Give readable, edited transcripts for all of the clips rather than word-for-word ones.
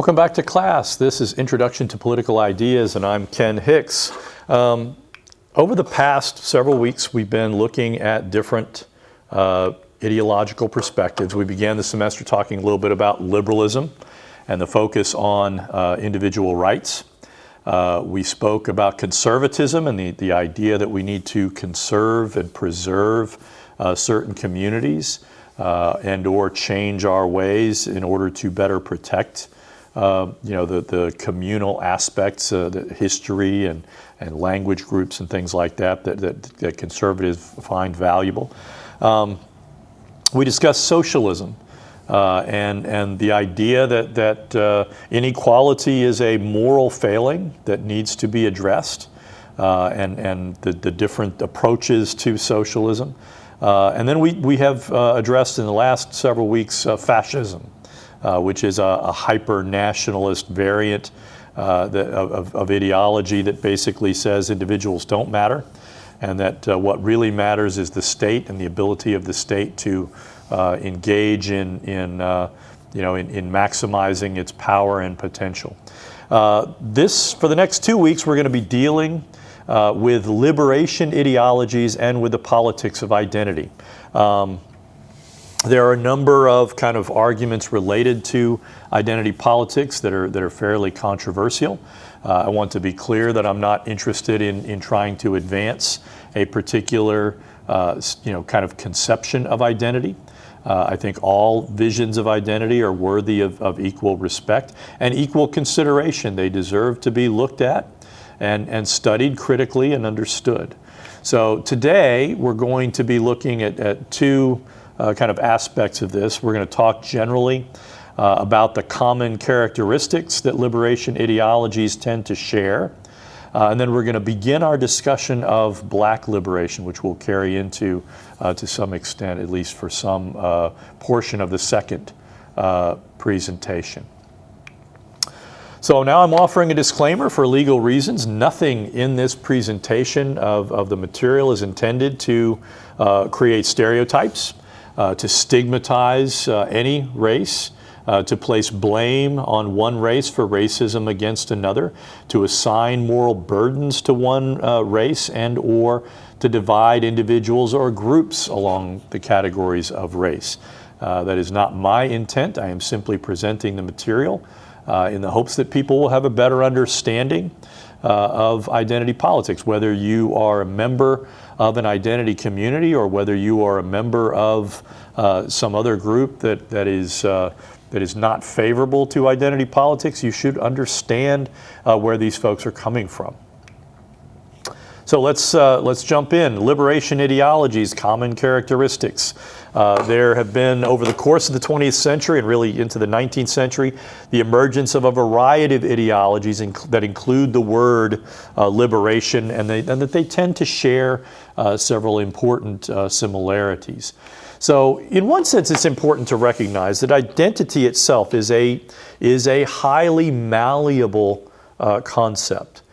Welcome back to class. This is Introduction to Political Ideas, and I'm Ken Hicks. Over the past several weeks, we've been looking at different ideological perspectives. We began the semester talking a little bit about liberalism and the focus on individual rights. We spoke about conservatism and the idea that we need to conserve and preserve certain communities and or change our ways in order to better protect the communal aspects, the history and language groups and things like that conservatives find valuable. We discussed socialism and the idea that inequality is a moral failing that needs to be addressed, and the different approaches to socialism. And then we have addressed in the last several weeks fascism, which is a hyper-nationalist variant of ideology that basically says individuals don't matter, and that what really matters is the state and the ability of the state to engage in maximizing its power and potential. For the next 2 weeks, we're going to be dealing with liberation ideologies and with the politics of identity. There are a number of kind of arguments related to identity politics that are fairly controversial. I want to be clear that I'm not interested in trying to advance a particular kind of conception of identity. I think all visions of identity are worthy of equal respect and equal consideration. They deserve to be looked at and studied critically and understood. So today we're going to be looking at two kind of aspects of this. We're going to talk generally about the common characteristics that liberation ideologies tend to share. And then we're going to begin our discussion of black liberation, which we'll carry into, to some extent, at least for some portion of the second presentation. So now I'm offering a disclaimer for legal reasons. Nothing in this presentation of the material is intended to create stereotypes, to stigmatize any race, to place blame on one race for racism against another, to assign moral burdens to one race and or to divide individuals or groups along the categories of race. That is not my intent. I am simply presenting the material in the hopes that people will have a better understanding of identity politics, whether you are a member of an identity community or whether you are a member of some other group that is not favorable to identity politics. You should understand where these folks are coming from. So let's jump in. Liberation ideologies, common characteristics. There have been, over the course of the 20th century and really into the 19th century, the emergence of a variety of ideologies that include the word liberation, and that they tend to share several important similarities. So in one sense, it's important to recognize that identity itself is a highly malleable concept.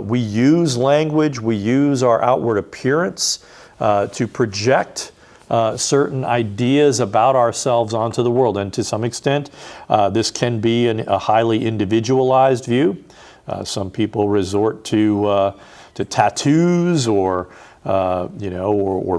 We use language, we use our outward appearance to project certain ideas about ourselves onto the world. And to some extent, this can be a highly individualized view. Some people resort to tattoos or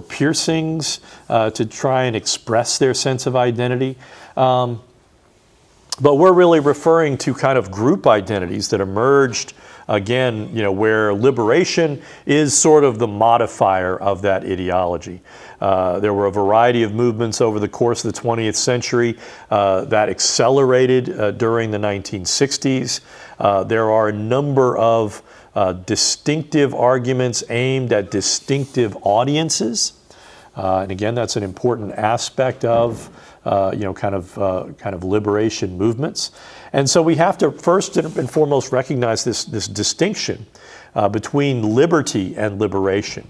piercings to try and express their sense of identity. But we're really referring to kind of group identities that emerged, again, where liberation is sort of the modifier of that ideology. There were a variety of movements over the course of the 20th century that accelerated during the 1960s. There are a number of distinctive arguments aimed at distinctive audiences. And again, that's an important aspect of kind of liberation movements. And so we have to first and foremost recognize this distinction between liberty and liberation.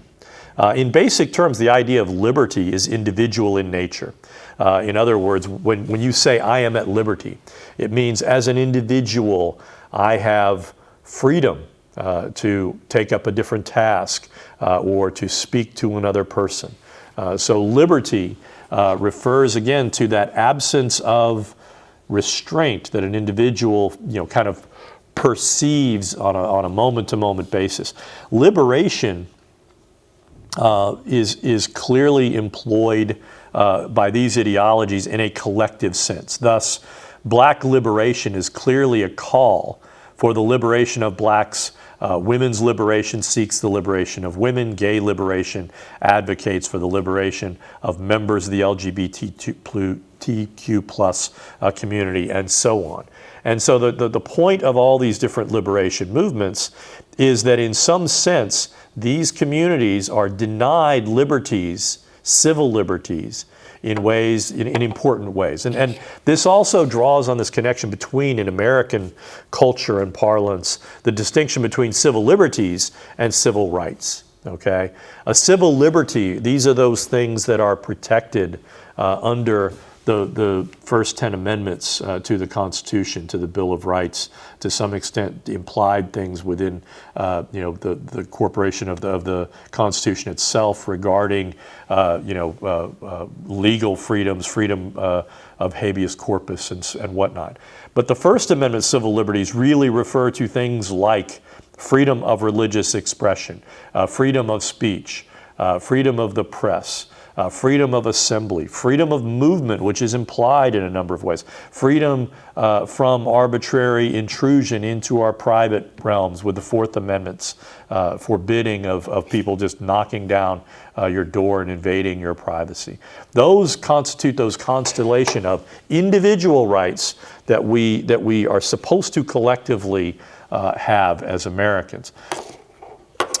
In basic terms, the idea of liberty is individual in nature. In other words, when you say I am at liberty, it means as an individual, I have freedom to take up a different task or to speak to another person. So liberty refers again to that absence of restraint that an individual, kind of perceives on a moment-to-moment basis. Liberation is clearly employed by these ideologies in a collective sense. Thus, black liberation is clearly a call for the liberation of blacks. Women's liberation seeks the liberation of women. Gay liberation advocates for the liberation of members of the LGBTQ plus community, and so on. And so the point of all these different liberation movements is that in some sense, these communities are denied liberties, civil liberties, in important ways. And this also draws on this connection between, in American culture and parlance, the distinction between civil liberties and civil rights, okay? A civil liberty, these are those things that are protected under the first 10 amendments to the Constitution, to the Bill of Rights, to some extent implied things within the corporation of the Constitution itself regarding legal freedoms, freedom of habeas corpus and whatnot. But the First Amendment civil liberties really refer to things like freedom of religious expression, freedom of speech, freedom of the press, freedom of assembly, freedom of movement, which is implied in a number of ways, freedom from arbitrary intrusion into our private realms with the Fourth Amendment's forbidding of people just knocking down your door and invading your privacy. Those constitute those constellation of individual rights that we are supposed to collectively have as Americans.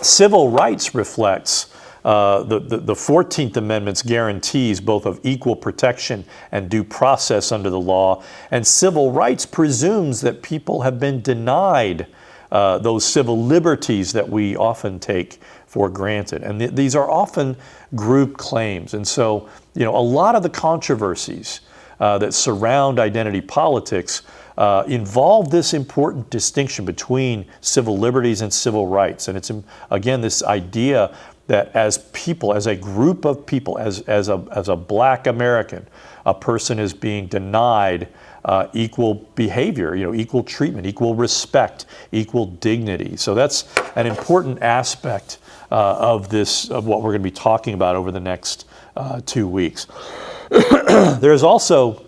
Civil rights reflects the 14th Amendment's guarantees both of equal protection and due process under the law, and civil rights presumes that people have been denied those civil liberties that we often take for granted. And these are often group claims. And so, a lot of the controversies that surround identity politics involve this important distinction between civil liberties and civil rights. And it's, again, this idea that as people, as a group of people, as a black American, a person is being denied equal behavior, equal treatment, equal respect, equal dignity. So that's an important aspect of what we're going to be talking about over the next 2 weeks. There's also,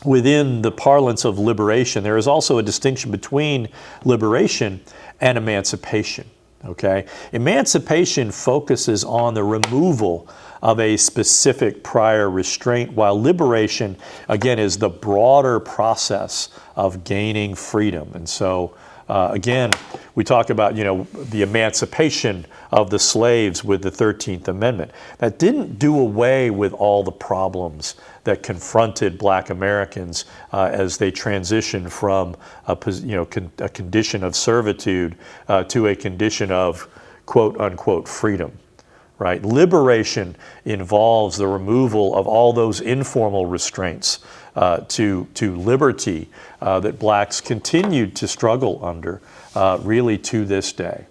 within the parlance of liberation, there is also a distinction between liberation and emancipation. Okay? Emancipation focuses on the removal of a specific prior restraint, while liberation, again, is the broader process of gaining freedom. And so, again, we talk about, the emancipation of the slaves with the 13th Amendment. That didn't do away with all the problems that confronted black Americans as they transitioned from a condition of servitude to a condition of quote unquote freedom. Right? Liberation involves the removal of all those informal restraints to liberty that blacks continued to struggle under really to this day.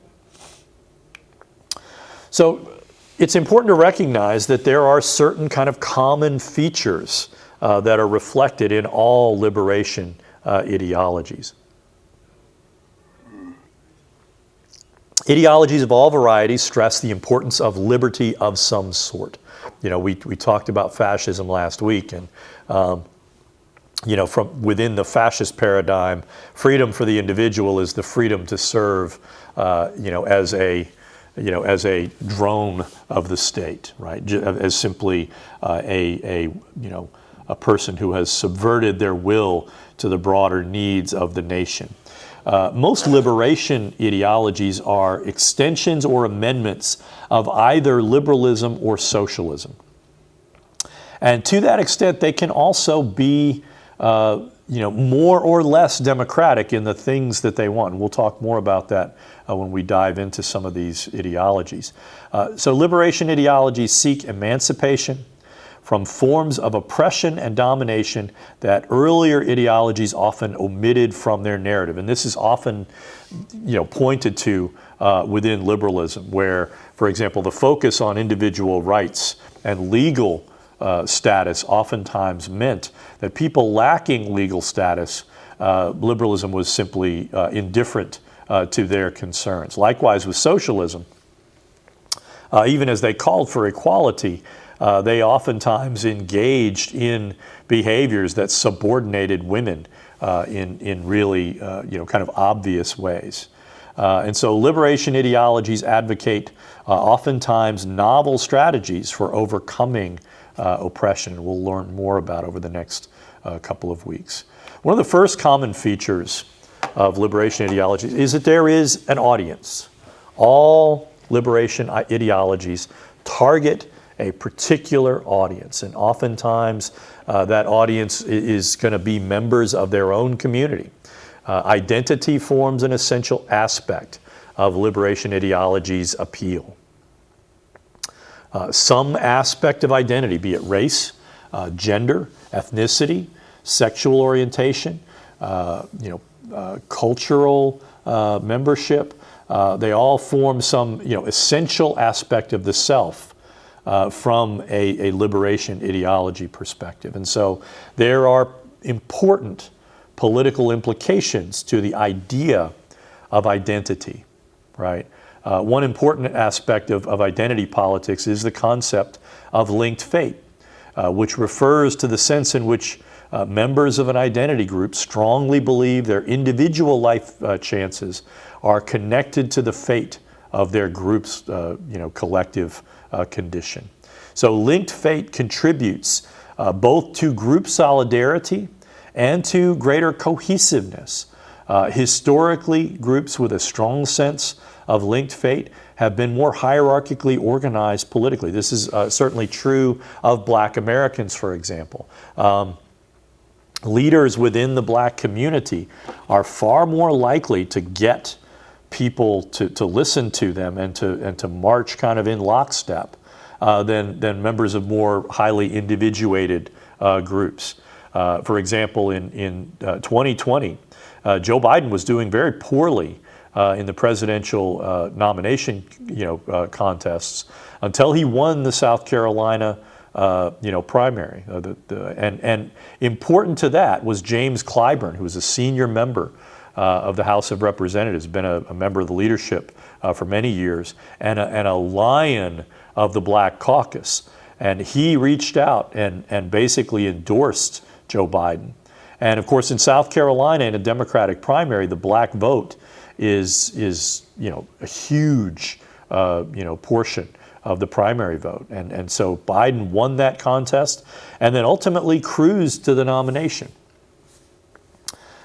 So it's important to recognize that there are certain kind of common features that are reflected in all liberation ideologies. Ideologies of all varieties stress the importance of liberty of some sort. We talked about fascism last week, and from within the fascist paradigm, freedom for the individual is the freedom to serve, as a drone of the state, right? As simply a person who has subverted their will to the broader needs of the nation. Most liberation ideologies are extensions or amendments of either liberalism or socialism. And to that extent, they can also be, more or less democratic in the things that they want. And we'll talk more about that when we dive into some of these ideologies. So liberation ideologies seek emancipation from forms of oppression and domination that earlier ideologies often omitted from their narrative. And this is often, pointed to within liberalism, where, for example, the focus on individual rights and legal status oftentimes meant that people lacking legal status, liberalism was simply indifferent to their concerns. Likewise with socialism, even as they called for equality, they oftentimes engaged in behaviors that subordinated women in really kind of obvious ways. And so liberation ideologies advocate oftentimes novel strategies for overcoming oppression. We'll learn more about over the next couple of weeks. One of the first common features of liberation ideologies is that there is an audience. All liberation ideologies target a particular audience, and oftentimes that audience is going to be members of their own community. Identity forms an essential aspect of liberation ideologies' appeal. Some aspect of identity, be it race, gender, ethnicity, sexual orientation, cultural membership, they all form some essential aspect of the self from a liberation ideology perspective. And so there are important political implications to the idea of identity, right? One important aspect of identity politics is the concept of linked fate, which refers to the sense in which members of an identity group strongly believe their individual life chances are connected to the fate of their group's collective condition. So linked fate contributes both to group solidarity and to greater cohesiveness. Historically, groups with a strong sense of linked fate have been more hierarchically organized politically. This is certainly true of Black Americans, for example. Leaders within the Black community are far more likely to get people to listen to them and to march kind of in lockstep than members of more highly individuated groups. For example, in 2020, Joe Biden was doing very poorly in the presidential nomination contests until he won the South Carolina primary. And important to that was James Clyburn, who was a senior member of the House of Representatives, been a member of the leadership for many years, and a lion of the Black caucus. And he reached out and basically endorsed Joe Biden. And of course, in South Carolina, in a Democratic primary, the Black vote is a huge portion of the primary vote. And so Biden won that contest and then ultimately cruised to the nomination.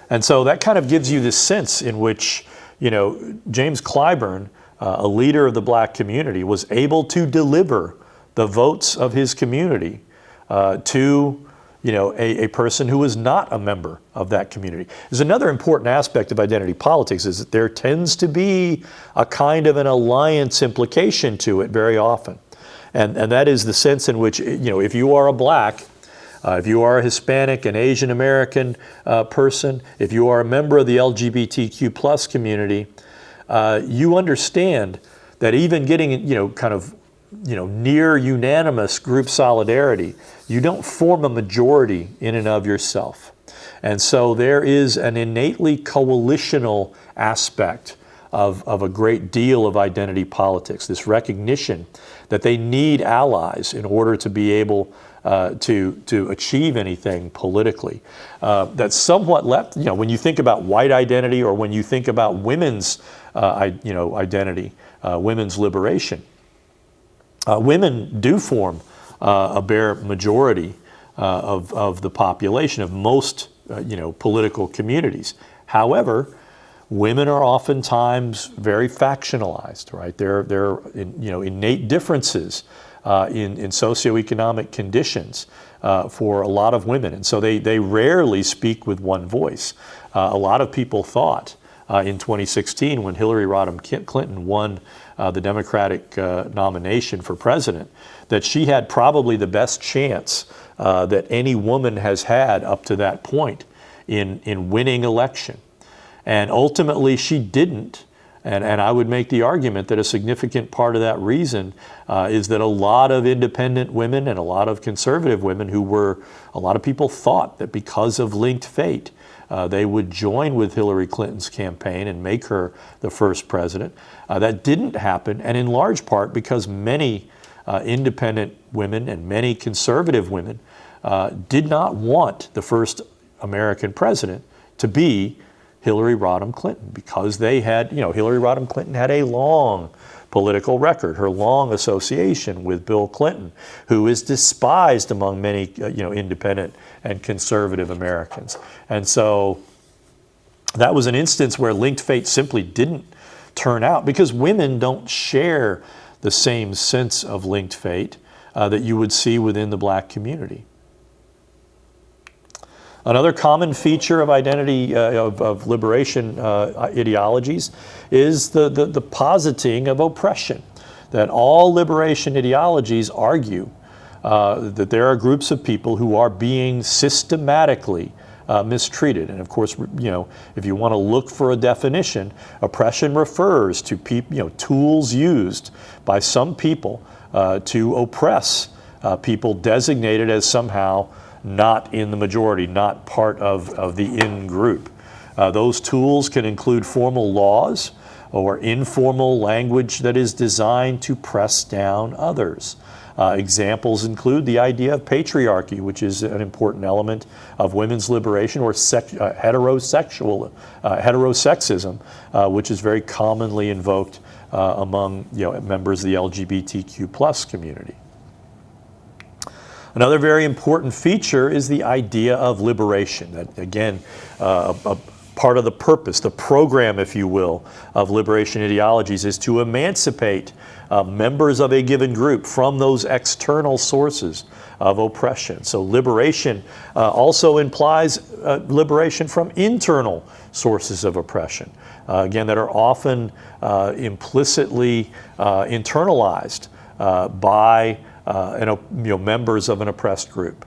And so that kind of gives you this sense in which, James Clyburn, a leader of the Black community, was able to deliver the votes of his community to a person who was not a member of that community. There's another important aspect of identity politics is that there tends to be a kind of an alliance implication to it very often. And that is the sense in which, if you are a Black, if you are a Hispanic, an Asian American person, if you are a member of the LGBTQ plus community, you understand that even getting, near unanimous group solidarity, you don't form a majority in and of yourself. And so there is an innately coalitional aspect of a great deal of identity politics, this recognition that they need allies in order to be able to achieve anything politically. That's somewhat left, when you think about white identity or when you think about women's identity, women's liberation. Women do form a bare majority of the population of most political communities. However, women are oftentimes very factionalized, right? There are innate differences in socioeconomic conditions for a lot of women, and so they rarely speak with one voice. A lot of people thought in 2016 when Hillary Rodham Clinton won the Democratic nomination for president, that she had probably the best chance that any woman has had up to that point in winning election. And ultimately she didn't. And I would make the argument that a significant part of that reason is that a lot of independent women and a lot of conservative women a lot of people thought that because of linked fate, they would join with Hillary Clinton's campaign and make her the first president. That didn't happen, and in large part because many independent women and many conservative women did not want the first American president to be Hillary Rodham Clinton, because they had, Hillary Rodham Clinton had a long political record, her long association with Bill Clinton, who is despised among many, independent and conservative Americans. And so that was an instance where linked fate simply didn't turn out, because women don't share the same sense of linked fate that you would see within the black community. Another common feature of identity, of liberation ideologies is the positing of oppression. That all liberation ideologies argue that there are groups of people who are being systematically mistreated. And of course, if you want to look for a definition, oppression refers to tools used by some people to oppress people designated as somehow not in the majority, not part of the in group. Those tools can include formal laws or informal language that is designed to press down others. Examples include the idea of patriarchy, which is an important element of women's liberation, or heterosexism, which is very commonly invoked among members of the LGBTQ+ community. Another very important feature is the idea of liberation. That, again, a part of the purpose, the program, if you will, of liberation ideologies is to emancipate members of a given group from those external sources of oppression. So liberation also implies liberation from internal sources of oppression, again, that are often implicitly internalized by members of an oppressed group.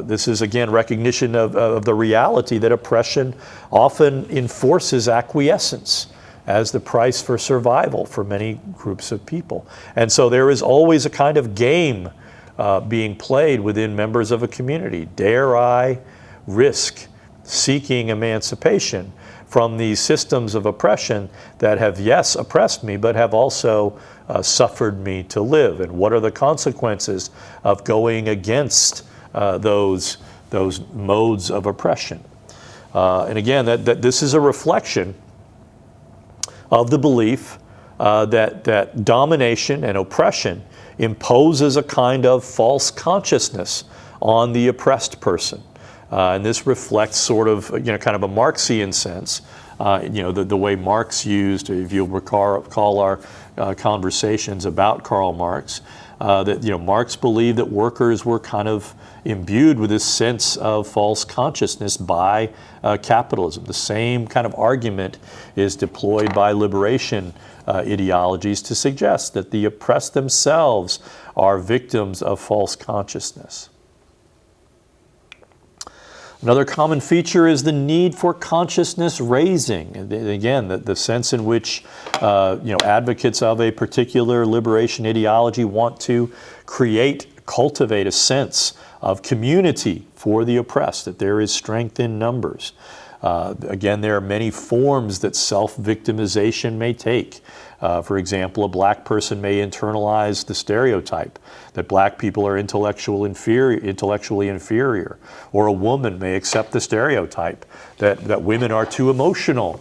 This is, again, recognition of the reality that oppression often enforces acquiescence as the price for survival for many groups of people. And so there is always a kind of game being played within members of a community. Dare I risk seeking emancipation from these systems of oppression that have, yes, oppressed me, but have also suffered me to live? And what are the consequences of going against those modes of oppression? And again, that this is a reflection of the belief that domination and oppression imposes a kind of false consciousness on the oppressed person. And this reflects sort of, kind of a Marxian sense, the way Marx used, if you'll recall our conversations about Karl Marx, that Marx believed that workers were kind of imbued with this sense of false consciousness by capitalism. The same kind of argument is deployed by liberation ideologies to suggest that the oppressed themselves are victims of false consciousness. Another common feature is the need for consciousness raising. Again, the sense in which advocates of a particular liberation ideology want to cultivate a sense of community for the oppressed, that there is strength in numbers. Again, there are many forms that self-victimization may take. For example, a black person may internalize the stereotype that black people are intellectually inferior, or a woman may accept the stereotype that women are too emotional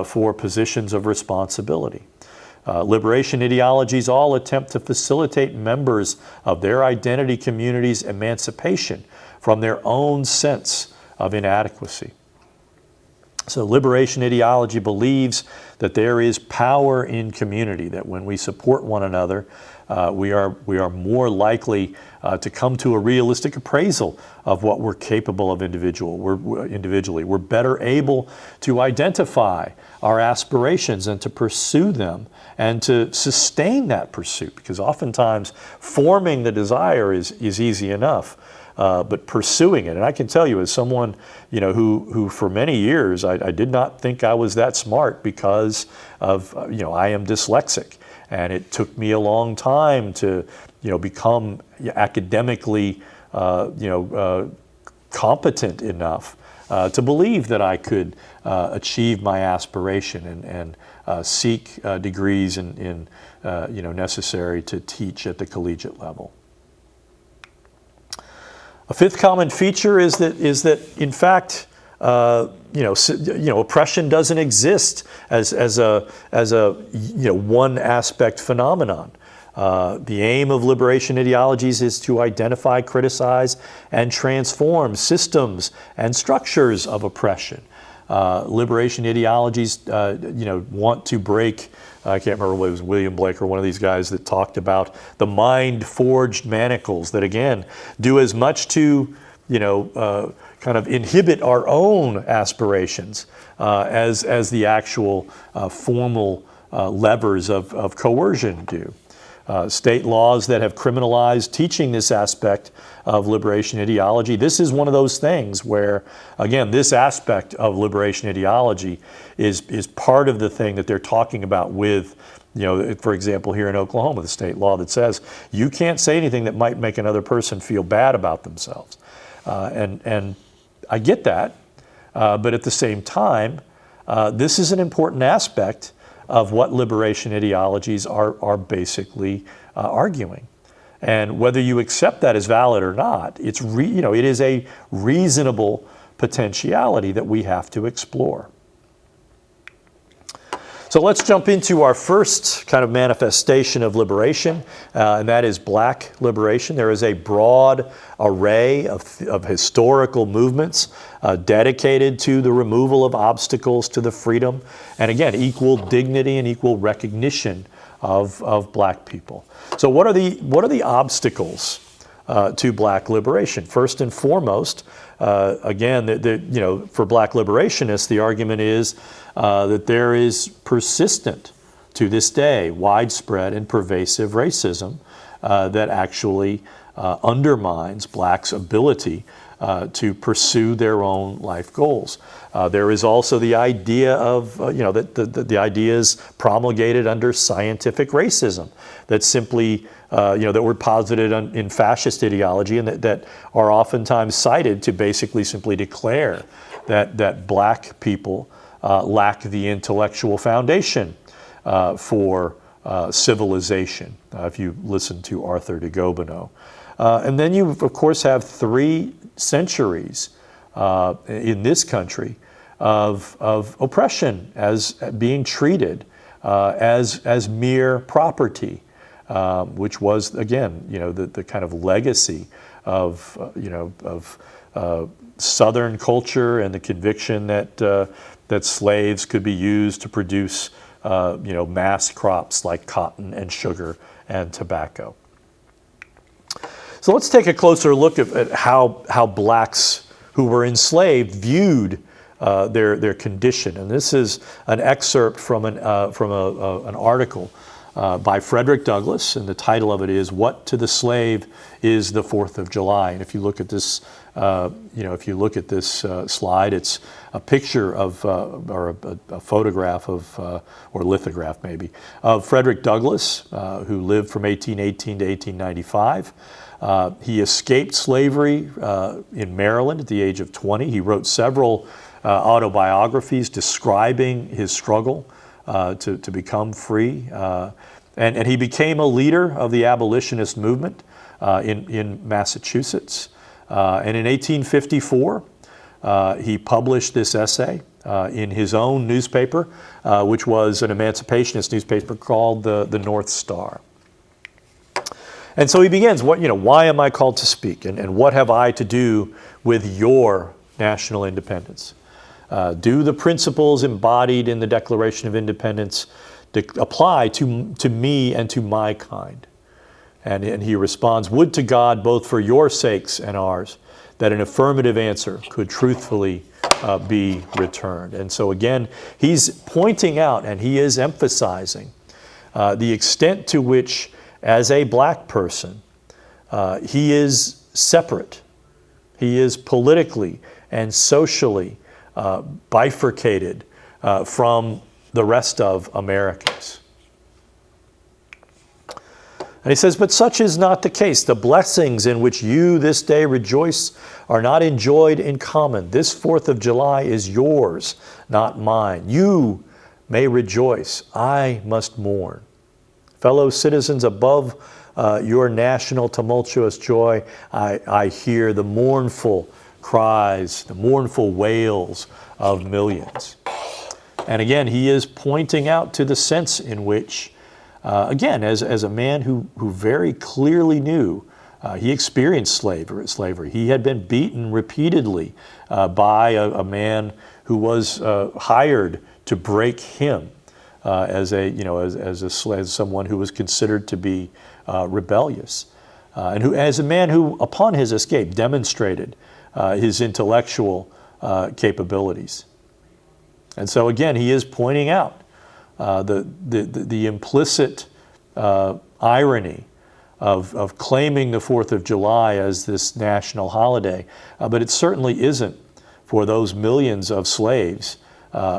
for positions of responsibility. Liberation ideologies all attempt to facilitate members of their identity communities' emancipation from their own sense of inadequacy. So liberation ideology believes that there is power in community, that when we support one another, we are more likely to come to a realistic appraisal of what we're capable of individually. We're better able to identify our aspirations and to pursue them and to sustain that pursuit, because oftentimes forming the desire is easy enough. but pursuing it. And I can tell you, as someone, who for many years I did not think I was that smart because of, I am dyslexic, and it took me a long time to, become academically, competent enough to believe that I could achieve my aspiration and seek degrees in necessary to teach at the collegiate level. A fifth common feature is that in fact, oppression doesn't exist as a one aspect phenomenon. The aim of liberation ideologies is to identify, criticize, and transform systems and structures of oppression. Liberation ideologies, want to break. I can't remember whether it was William Blake or one of these guys that talked about the mind-forged manacles that, again, do as much to, kind of inhibit our own aspirations as the actual formal levers of coercion do. State laws that have criminalized teaching this aspect of liberation ideology. This is one of those things where, again, this aspect of liberation ideology is part of the thing that they're talking about with, for example, here in Oklahoma, the state law that says you can't say anything that might make another person feel bad about themselves. And I get that, but at the same time, this is an important aspect of what liberation ideologies are basically arguing. And whether you accept that as valid or not, it is a reasonable potentiality that we have to explore. So let's jump into our first kind of manifestation of liberation, and that is black liberation. There is a broad array of historical movements dedicated to the removal of obstacles to the freedom, and again, equal dignity and equal recognition of black people. So what are the obstacles to black liberation? First and foremost, again, for black liberationists, the argument is that there is persistent, to this day, widespread and pervasive racism that actually undermines blacks' ability to pursue their own life goals. There is also the idea of, that the ideas promulgated under scientific racism that simply, that were posited in fascist ideology and that are oftentimes cited to basically simply declare that black people lack the intellectual foundation for civilization, if you listen to Arthur de Gobineau. And then you, of course, have 3 centuries in this country of oppression as being treated as mere property, which was, again, the kind of legacy of Southern culture and the conviction that slaves could be used to produce mass crops like cotton and sugar and tobacco. So let's take a closer look at how blacks who were enslaved viewed their condition. And this is an excerpt from an article by Frederick Douglass, and the title of it is "What to the Slave is the 4th of July?" And if you look at this, slide, it's a picture of or a photograph of, or lithograph maybe, of Frederick Douglass, who lived from 1818 to 1895. He escaped slavery in Maryland at the age of 20. He wrote several autobiographies describing his struggle to become free. And he became a leader of the abolitionist movement in Massachusetts. And in 1854, he published this essay in his own newspaper, which was an emancipationist newspaper called the North Star. And so he begins, why am I called to speak? And what have I to do with your national independence? Do the principles embodied in the Declaration of Independence apply to me and to my kind? And he responds, would to God, both for your sakes and ours, that an affirmative answer could truthfully be returned. And so again, he's pointing out and he is emphasizing the extent to which, as a black person, he is separate He is politically and socially bifurcated from the rest of Americans. And he says, but such is not the case. The blessings in which you this day rejoice are not enjoyed in common. This 4th of July is yours, not mine. You may rejoice. I must mourn. Fellow citizens, above your national tumultuous joy, I hear the mournful cries, the mournful wails of millions. And again, he is pointing out to the sense in which, again, as a man who very clearly knew, he experienced slavery. He had been beaten repeatedly by a man who was hired to break him as someone who was considered to be rebellious, and who, as a man who, upon his escape, demonstrated his intellectual capabilities. And so again, he is pointing out the implicit irony of claiming the 4th of July as this national holiday, but it certainly isn't for those millions of slaves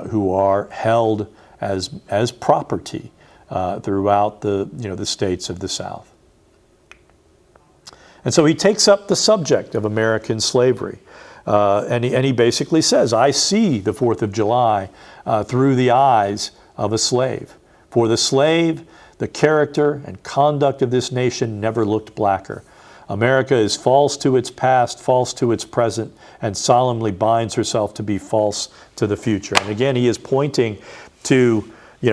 who are held as property throughout the states of the South. And so he takes up the subject of American slavery. And he basically says, I see the 4th of July through the eyes of a slave. For the slave, the character and conduct of this nation never looked blacker. America is false to its past, false to its present, and solemnly binds herself to be false to the future. And again, he is pointing to,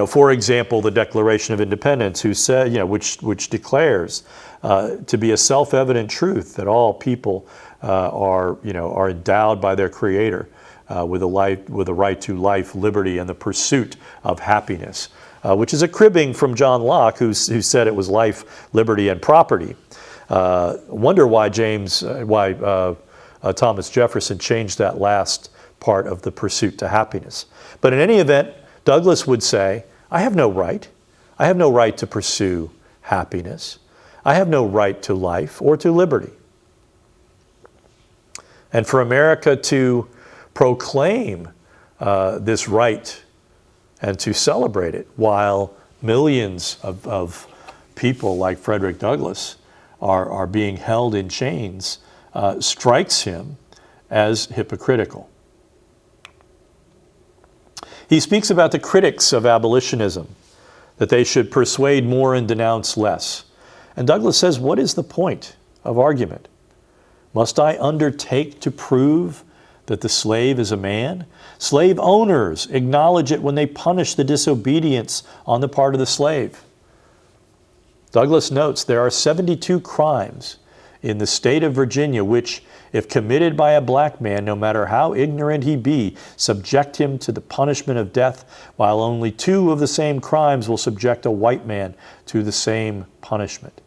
for example, the Declaration of Independence, who said, which declares to be a self-evident truth that all people are endowed by their Creator with a right to life, liberty, and the pursuit of happiness, which is a cribbing from John Locke, who said it was life, liberty, and property. Wonder why Thomas Jefferson changed that last part of the pursuit to happiness. But in any event, Douglass would say, I have no right. I have no right to pursue happiness. I have no right to life or to liberty. And for America to proclaim this right and to celebrate it while millions of people like Frederick Douglass are being held in chains strikes him as hypocritical. He speaks about the critics of abolitionism, that they should persuade more and denounce less. And Douglass says, what is the point of argument? Must I undertake to prove that the slave is a man? Slave owners acknowledge it when they punish the disobedience on the part of the slave. Douglass notes there are 72 crimes in the state of Virginia which, if committed by a black man, no matter how ignorant he be, subject him to the punishment of death, while only 2 of the same crimes will subject a white man to the same punishment.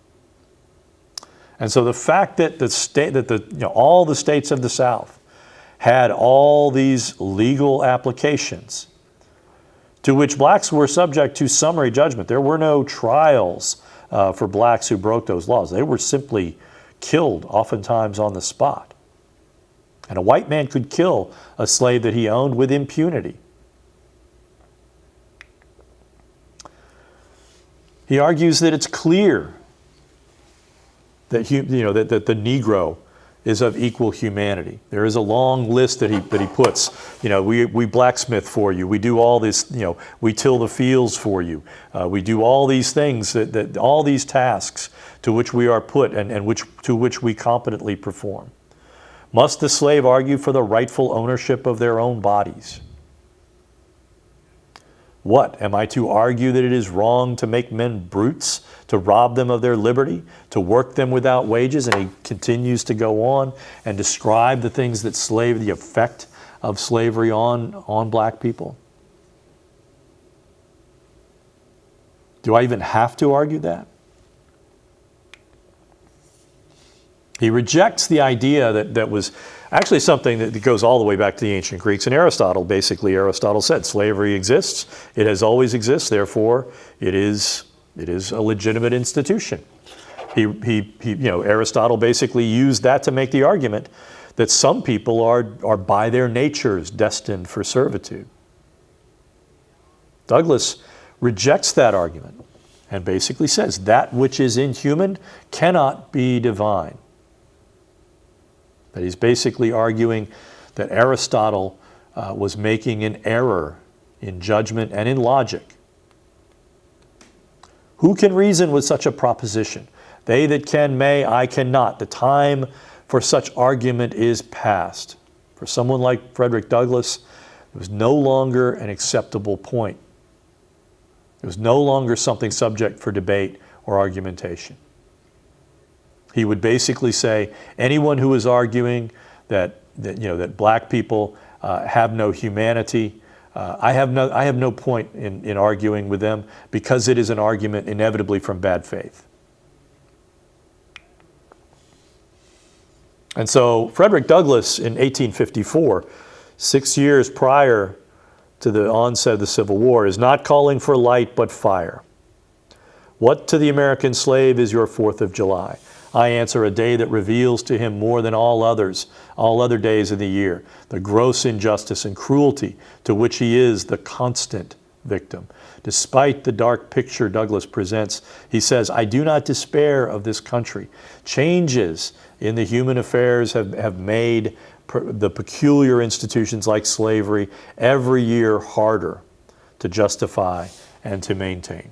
And so the fact that all the states of the South had all these legal applications to which blacks were subject to summary judgment. There were no trials for blacks who broke those laws. They were simply killed, oftentimes on the spot. And a white man could kill a slave that he owned with impunity. He argues that it's clear that that the Negro is of equal humanity. There is a long list that he puts. We blacksmith for you. We do all this. We till the fields for you. We do all these things that all these tasks to which we are put and to which we competently perform. Must the slave argue for the rightful ownership of their own bodies? What, am I to argue that it is wrong to make men brutes, to rob them of their liberty, to work them without wages? And he continues to go on and describe the things that the effect of slavery on black people. Do I even have to argue that? He rejects the idea that was actually something that goes all the way back to the ancient Greeks and Aristotle. Basically, Aristotle said slavery exists. It has always existed. Therefore, it is a legitimate institution. Aristotle basically used that to make the argument that some people are by their natures destined for servitude. Douglass rejects that argument and basically says that which is inhuman cannot be divine. That he's basically arguing that Aristotle was making an error in judgment and in logic. Who can reason with such a proposition? They that can may, I cannot. The time for such argument is past. For someone like Frederick Douglass, it was no longer an acceptable point. It was no longer something subject for debate or argumentation. He would basically say anyone who is arguing that black people have no humanity, I have no point in arguing with them, because it is an argument inevitably from bad faith. And so Frederick Douglass in 1854, 6 years prior to the onset of the Civil War, is not calling for light but fire. What to the American slave is your 4th of July? I answer, a day that reveals to him more than all other days of the year, the gross injustice and cruelty to which he is the constant victim. Despite the dark picture Douglass presents, he says, I do not despair of this country. Changes in the human affairs have made the peculiar institutions like slavery every year harder to justify and to maintain.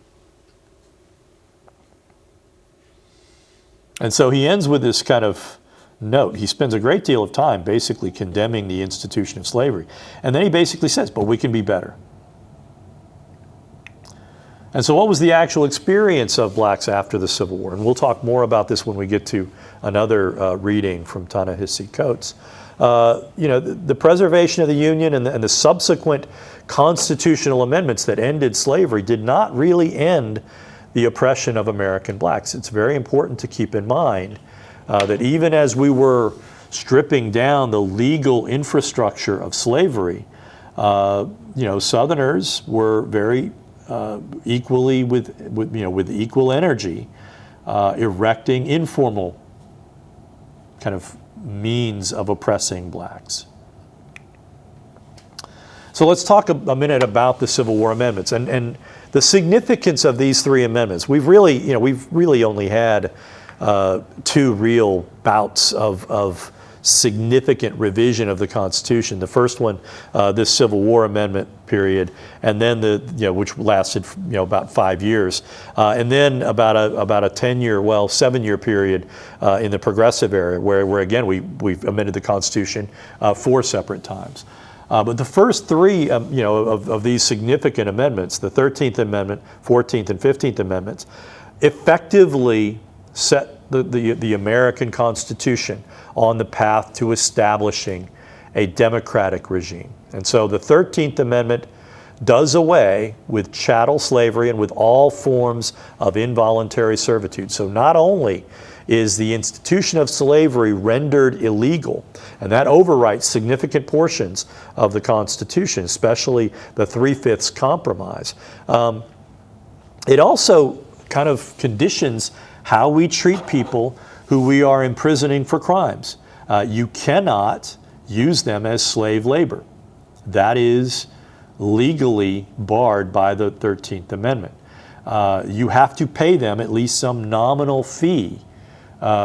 And so he ends with this kind of note. He spends a great deal of time basically condemning the institution of slavery. And then he basically says, but we can be better. And so what was the actual experience of blacks after the Civil War? And we'll talk more about this when we get to another reading from Ta-Nehisi Coates. The preservation of the Union and the subsequent constitutional amendments that ended slavery did not really end the oppression of American blacks. It's very important to keep in mind that even as we were stripping down the legal infrastructure of slavery, Southerners were very equally with equal energy erecting informal kind of means of oppressing blacks. So let's talk a minute about the Civil War amendments and the significance of these 3 amendments. We've really only had 2 real bouts of significant revision of the Constitution. The first one, this Civil War Amendment period, and then which lasted about 5 years, and then about a 7-year period in the Progressive era, where again we've amended the Constitution 4 separate times. But the first 3 of these significant amendments, the 13th Amendment, 14th, and 15th Amendments, effectively set the American Constitution on the path to establishing a democratic regime. And so the 13th Amendment does away with chattel slavery and with all forms of involuntary servitude. So not only is the institution of slavery rendered illegal, and that overwrites significant portions of the Constitution, especially the 3/5 compromise, it also kind of conditions how we treat people who we are imprisoning for crimes. You cannot use them as slave labor. That is legally barred by the 13th Amendment. You have to pay them at least some nominal fee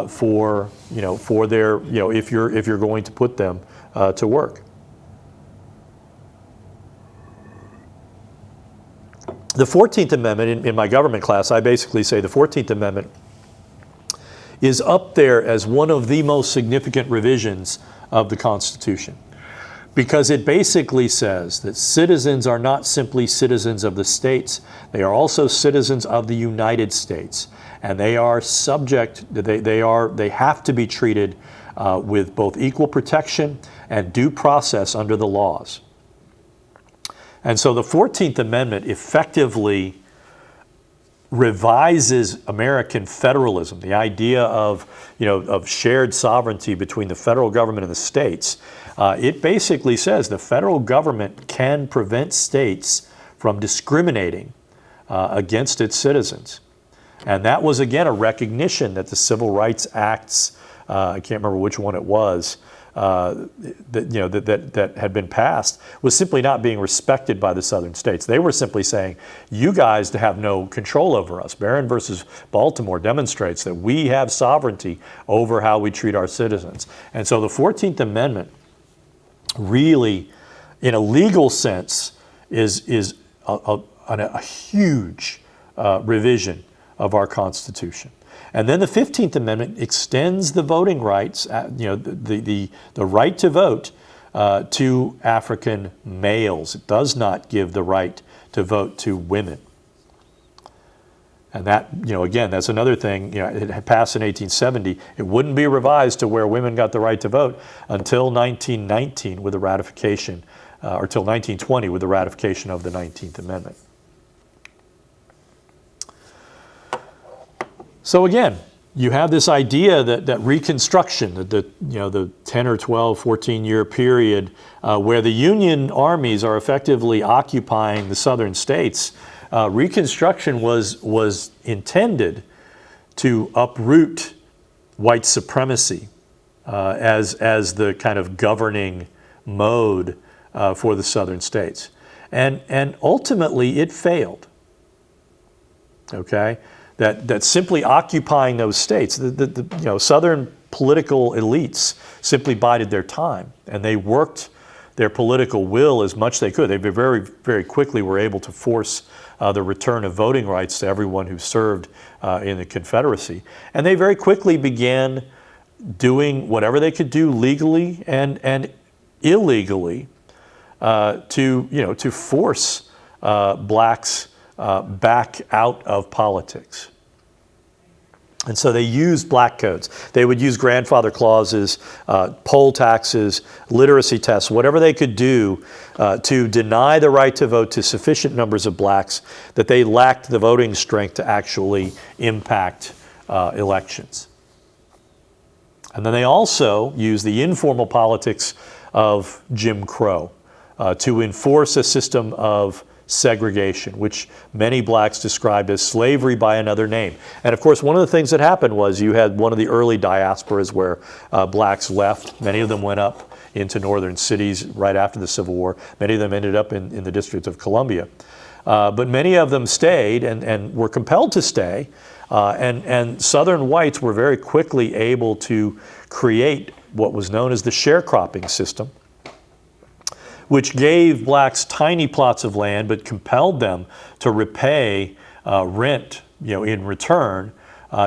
for their, if you're going to put them to work. The 14th Amendment, in my government class, I basically say the 14th Amendment is up there as one of the most significant revisions of the Constitution, because it basically says that citizens are not simply citizens of the states, they are also citizens of the United States, and they are subject, they have to be treated with both equal protection and due process under the laws. And so the 14th Amendment effectively revises American federalism, the idea of shared sovereignty between the federal government and the states. It basically says the federal government can prevent states from discriminating against its citizens. And that was, again, a recognition that the Civil Rights Acts, I can't remember which one it was, that had been passed was simply not being respected by the southern states. They were simply saying, you guys have no control over us. Barron versus Baltimore demonstrates that we have sovereignty over how we treat our citizens. And so the 14th Amendment really, in a legal sense, is a huge revision of our Constitution. And then the 15th Amendment extends the voting rights, the right to vote to African males. It does not give the right to vote to women. And that, again, that's another thing. It had passed in 1870. It wouldn't be revised to where women got the right to vote until 1919 with the ratification, or till 1920 with the ratification of the 19th Amendment. So again, you have this idea that Reconstruction, the 10 or 12, 14-year period where the Union armies are effectively occupying the southern states. Reconstruction was intended to uproot white supremacy as the kind of governing mode for the southern states. And ultimately it failed. Okay? That simply occupying those states, the southern political elites simply bided their time, and they worked their political will as much as they could. They very, very quickly were able to force the return of voting rights to everyone who served in the Confederacy. And they very quickly began doing whatever they could do legally and illegally to force blacks back out of politics. And so they used black codes. They would use grandfather clauses, poll taxes, literacy tests, whatever they could do to deny the right to vote to sufficient numbers of blacks that they lacked the voting strength to actually impact elections. And then they also used the informal politics of Jim Crow to enforce a system of segregation, which many blacks described as slavery by another name. And of course, one of the things that happened was you had one of the early diasporas where blacks left. Many of them went up into northern cities right after the Civil War. Many of them ended up in the District of Columbia. But many of them stayed and were compelled to stay. And Southern whites were very quickly able to create what was known as the sharecropping system, which gave blacks tiny plots of land but compelled them to repay rent in return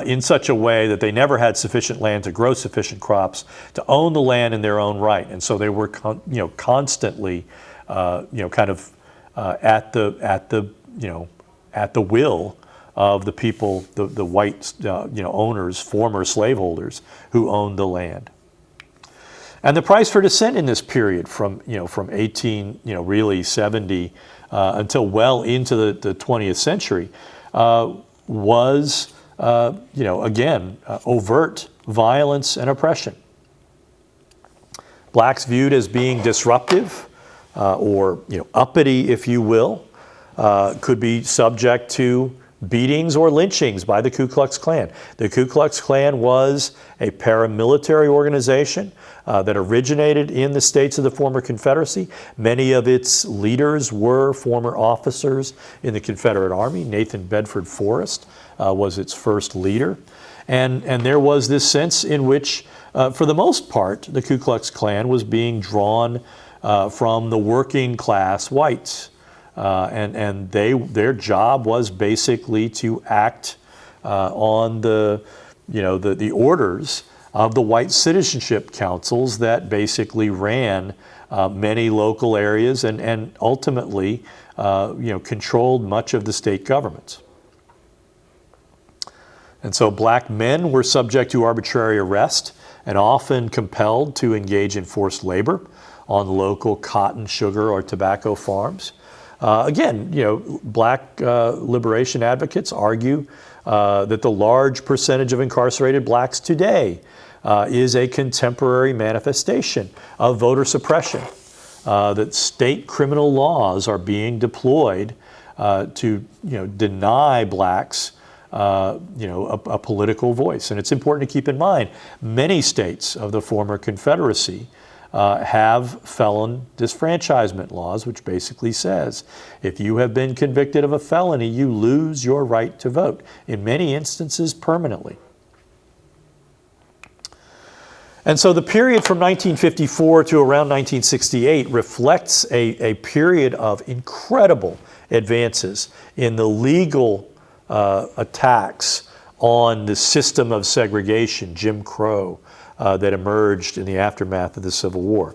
in such a way that they never had sufficient land to grow sufficient crops to own the land in their own right. And so they were constantly at the will of the people, the white owners, former slaveholders who owned the land. And the price for dissent in this period from 1870 until well into the 20th century was again overt violence and oppression. Blacks viewed as being disruptive or uppity, if you will, could be subject to beatings or lynchings by the Ku Klux Klan. The Ku Klux Klan was a paramilitary organization that originated in the states of the former Confederacy. Many of its leaders were former officers in the Confederate Army. Nathan Bedford Forrest was its first leader. And there was this sense in which, for the most part, the Ku Klux Klan was being drawn from the working class whites. And their job was basically to act on the orders of the white citizenship councils that basically ran many local areas and ultimately controlled much of the state governments. And so black men were subject to arbitrary arrest and often compelled to engage in forced labor on local cotton, sugar, or tobacco farms. Again, black liberation advocates argue that the large percentage of incarcerated blacks today is a contemporary manifestation of voter suppression, that state criminal laws are being deployed to deny blacks a political voice. And it's important to keep in mind, many states of the former Confederacy have felon disfranchisement laws, which basically says if you have been convicted of a felony, you lose your right to vote, in many instances permanently. And so the period from 1954 to around 1968 reflects a period of incredible advances in the legal attacks on the system of segregation, Jim Crow, that emerged in the aftermath of the Civil War.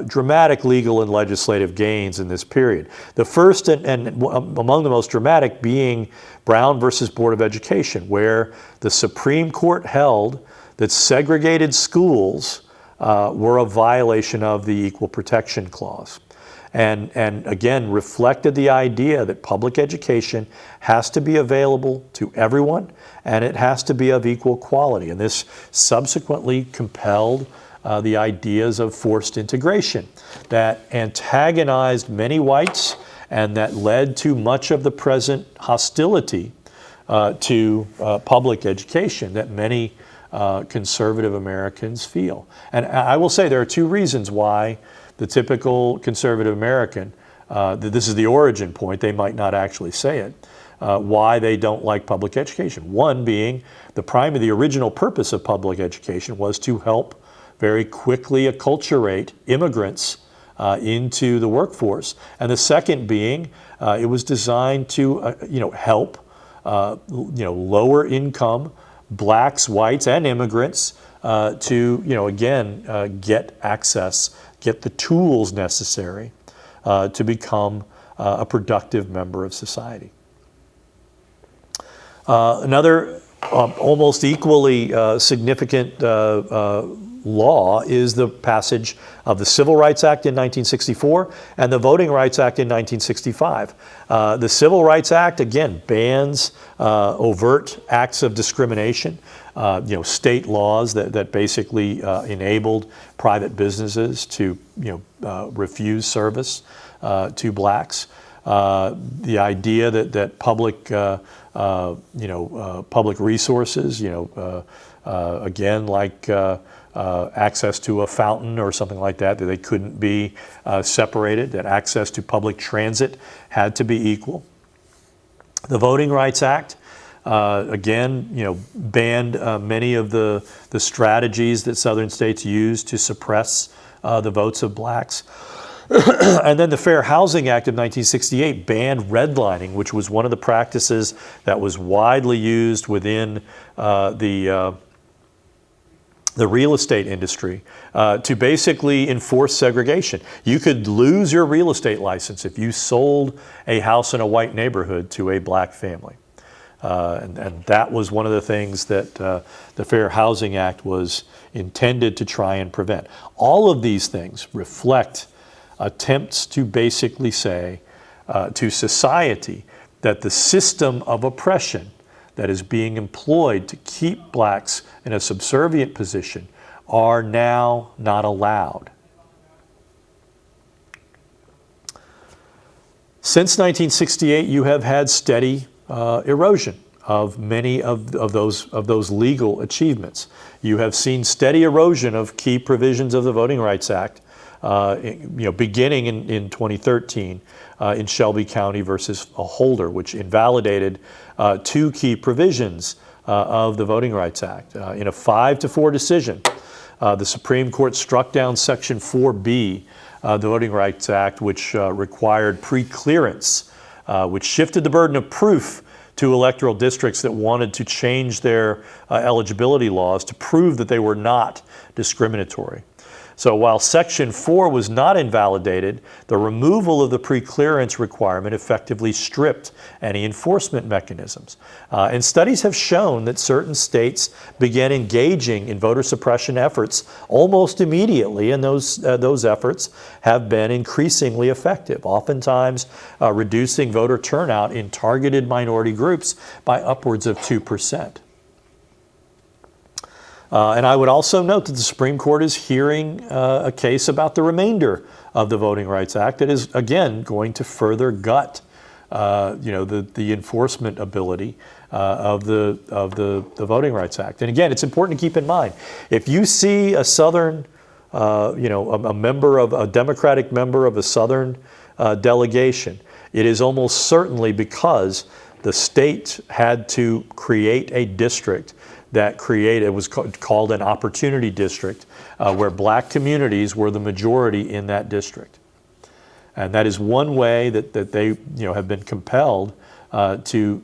Dramatic legal and legislative gains in this period. The first and among the most dramatic being Brown versus Board of Education, where the Supreme Court held that segregated schools were a violation of the Equal Protection Clause. And again, reflected the idea that public education has to be available to everyone, and it has to be of equal quality. And this subsequently compelled the ideas of forced integration that antagonized many whites and that led to much of the present hostility to public education that many conservative Americans feel. And I will say there are two reasons why the typical conservative American, this is the origin point, they might not actually say it, why they don't like public education. One being the original purpose of public education was to help very quickly acculturate immigrants into the workforce. And the second being it was designed to help lower income blacks, whites, and immigrants to, again, get access, get the tools necessary to become a productive member of society. Another almost equally significant law is the passage of the Civil Rights Act in 1964 and the Voting Rights Act in 1965. The Civil Rights Act, again, bans overt acts of discrimination, state laws that basically enabled private businesses to refuse service to blacks. The idea that public public resources, again, like access to a fountain or something like that they couldn't be separated, that access to public transit had to be equal. The Voting Rights Act, again, banned many of the strategies that Southern states used to suppress the votes of blacks. And then the Fair Housing Act of 1968 banned redlining, which was one of the practices that was widely used within the real estate industry to basically enforce segregation. You could lose your real estate license if you sold a house in a white neighborhood to a black family. And that was one of the things that the Fair Housing Act was intended to try and prevent. All of these things reflect attempts to basically say to society that the system of oppression that is being employed to keep blacks in a subservient position are now not allowed. Since 1968, you have had steady erosion of many of those legal achievements. You have seen steady erosion of key provisions of the Voting Rights Act, beginning in 2013 in Shelby County versus Holder, which invalidated two key provisions of the Voting Rights Act. In a 5-4 decision, the Supreme Court struck down Section 4B of the Voting Rights Act, which required pre-clearance, which shifted the burden of proof to electoral districts that wanted to change their eligibility laws to prove that they were not discriminatory. So while Section 4 was not invalidated, the removal of the pre-clearance requirement effectively stripped any enforcement mechanisms. And studies have shown that certain states began engaging in voter suppression efforts almost immediately, and those efforts have been increasingly effective, oftentimes reducing voter turnout in targeted minority groups by upwards of 2%. And I would also note that the Supreme Court is hearing a case about the remainder of the Voting Rights Act that is, again, going to further gut, the enforcement ability of the Voting Rights Act. And again, it's important to keep in mind, if you see a Southern a Democratic member of a Southern delegation, it is almost certainly because the state had to create a district it was called an opportunity district, where black communities were the majority in that district. And that is one way that they have been compelled to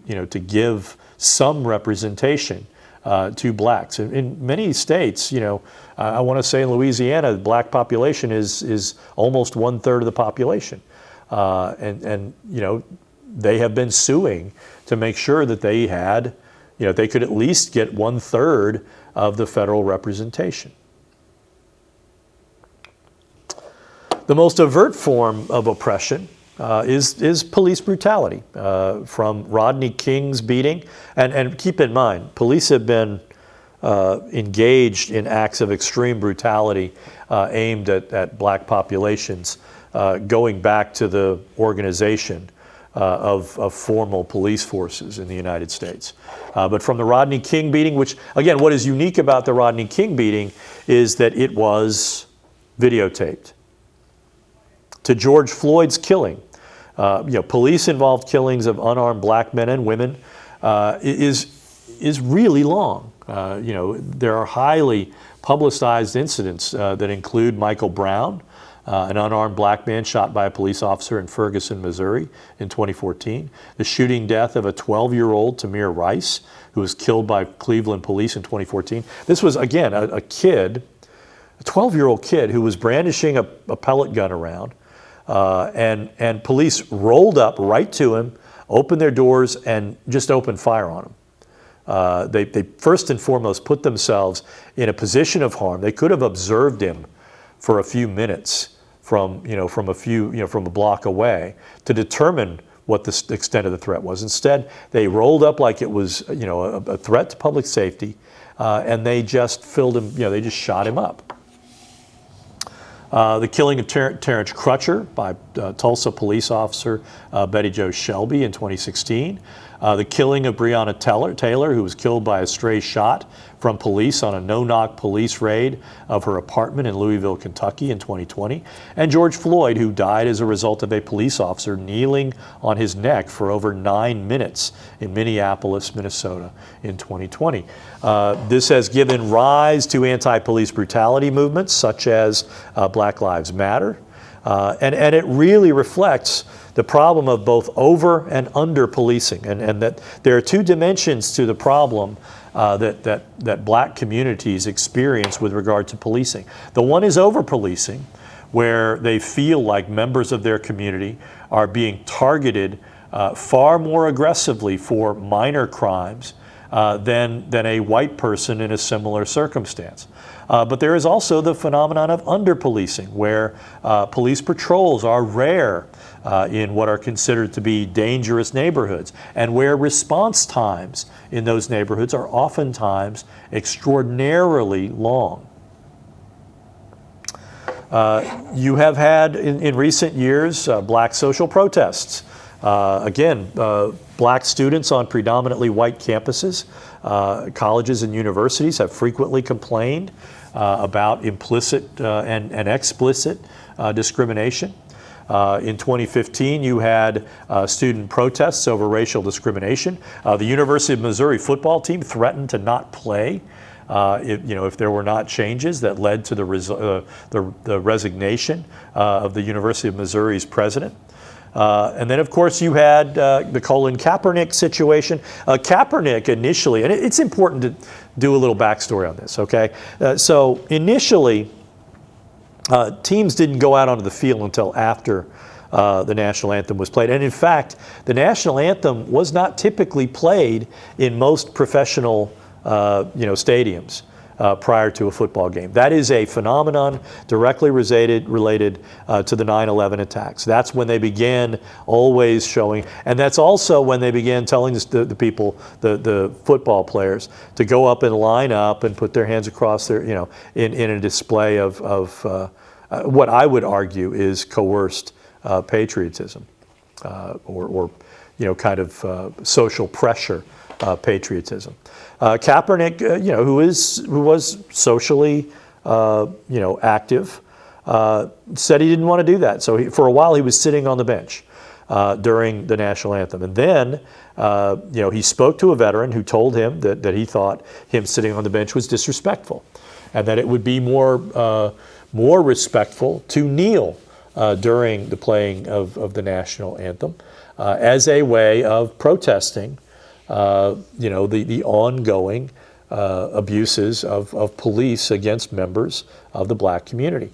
give some representation to blacks. In many states, I want to say in Louisiana, the black population is almost 1/3 of the population. And they have been suing to make sure that they had, they could at least get 1/3 of the federal representation. The most overt form of oppression is police brutality, from Rodney King's beating. And keep in mind, police have been engaged in acts of extreme brutality aimed at black populations, going back to the organization of formal police forces in the United States. But from the Rodney King beating, which, again, what is unique about the Rodney King beating is that it was videotaped, to George Floyd's killing, police-involved killings of unarmed black men and women is really long. There are highly publicized incidents that include Michael Brown, an unarmed black man shot by a police officer in Ferguson, Missouri in 2014. The shooting death of a 12-year-old Tamir Rice, who was killed by Cleveland police in 2014. This was, again, a 12-year-old kid who was brandishing a pellet gun around. And police rolled up right to him, opened their doors, and just opened fire on him. They first and foremost put themselves in a position of harm. They could have observed him for a few minutes from a block away to determine what the extent of the threat was. Instead, they rolled up like it was a threat to public safety, and they just filled him. They just shot him up. The killing of Terrence Crutcher by Tulsa police officer Betty Jo Shelby in 2016. The killing of Breonna Taylor, who was killed by a stray shot from police on a no-knock police raid of her apartment in Louisville, Kentucky in 2020. And George Floyd, who died as a result of a police officer kneeling on his neck for over 9 minutes in Minneapolis, Minnesota in 2020. This has given rise to anti-police brutality movements such as Black Lives Matter. And it really reflects the problem of both over and under policing, and that there are two dimensions to the problem that black communities experience with regard to policing. The one is over policing, where they feel like members of their community are being targeted far more aggressively for minor crimes than a white person in a similar circumstance. But there is also the phenomenon of under-policing, where police patrols are rare in what are considered to be dangerous neighborhoods, and where response times in those neighborhoods are oftentimes extraordinarily long. You have had in recent years black social protests. Again, black students on predominantly white campuses, colleges and universities have frequently complained about implicit and explicit discrimination. In 2015, you had student protests over racial discrimination. The University of Missouri football team threatened to not play if there were not changes that led to the resignation of the University of Missouri's president. And then, of course, you had the Colin Kaepernick situation. Kaepernick initially, and it's important to do a little backstory on this, okay? So initially, teams didn't go out onto the field until after the national anthem was played. And in fact, the national anthem was not typically played in most professional stadiums prior to a football game. That is a phenomenon directly related to the 9/11 attacks. That's when they began always showing, and that's also when they began telling the people, the football players, to go up and line up and put their hands across their, in a display of what I would argue is coerced patriotism, or kind of social pressure patriotism. Kaepernick, who was socially active, said he didn't want to do that. So for a while he was sitting on the bench during the national anthem. And then, he spoke to a veteran who told him that he thought him sitting on the bench was disrespectful, and that it would be more respectful to kneel during the playing of the national anthem as a way of protesting, the ongoing abuses of police against members of the black community.